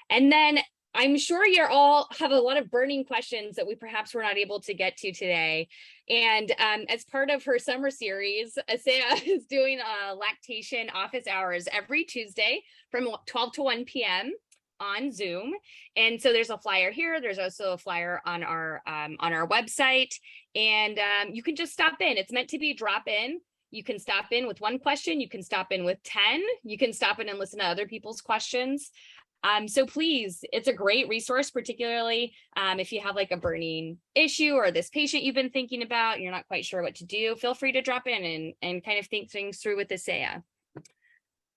And then I'm sure you're all have a lot of burning questions that we perhaps were not able to get to today. And as part of her summer series, Asaiah is doing lactation office hours every Tuesday from 12 to 1 p.m. on Zoom. And so there's a flyer here. There's also a flyer on our website. And you can just stop in. It's meant to be drop in. You can stop in with 1 question. You can stop in with 10. You can stop in and listen to other people's questions. So please, it's a great resource, particularly if you have like a burning issue or this patient you've been thinking about, and you're not quite sure what to do, feel free to drop in and kind of think things through with Asaiah.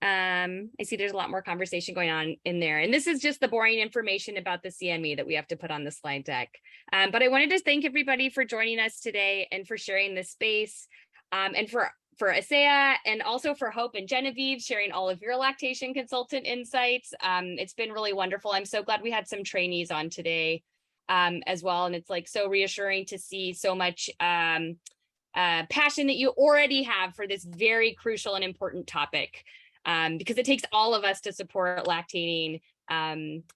I see there's a lot more conversation going on in there. And this is just the boring information about the CME that we have to put on the slide deck. But I wanted to thank everybody for joining us today and for sharing this space. And for for Asaiah, and also for Hope and Genevieve sharing all of your lactation consultant insights. It's been really wonderful. I'm so glad we had some trainees on today as well. And it's like so reassuring to see so much passion that you already have for this very crucial and important topic, because it takes all of us to support lactating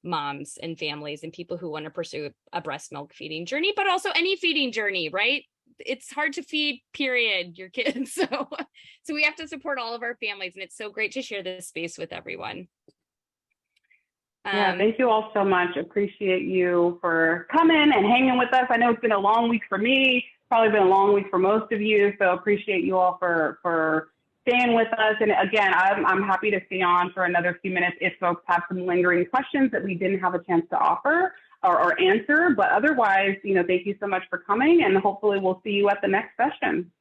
moms and families and people who want to pursue a breast milk feeding journey, but also any feeding journey, right? It's hard to feed, period, your kids. So we have to support all of our families, and it's so great to share this space with everyone. Yeah, thank you all so much. Appreciate you for coming and hanging with us. I know it's been a long week for me, probably been a long week for most of you. So appreciate you all for staying with us. And again, I'm happy to stay on for another few minutes if folks have some lingering questions that we didn't have a chance to offer or answer. But otherwise, thank you so much for coming, and hopefully we'll see you at the next session.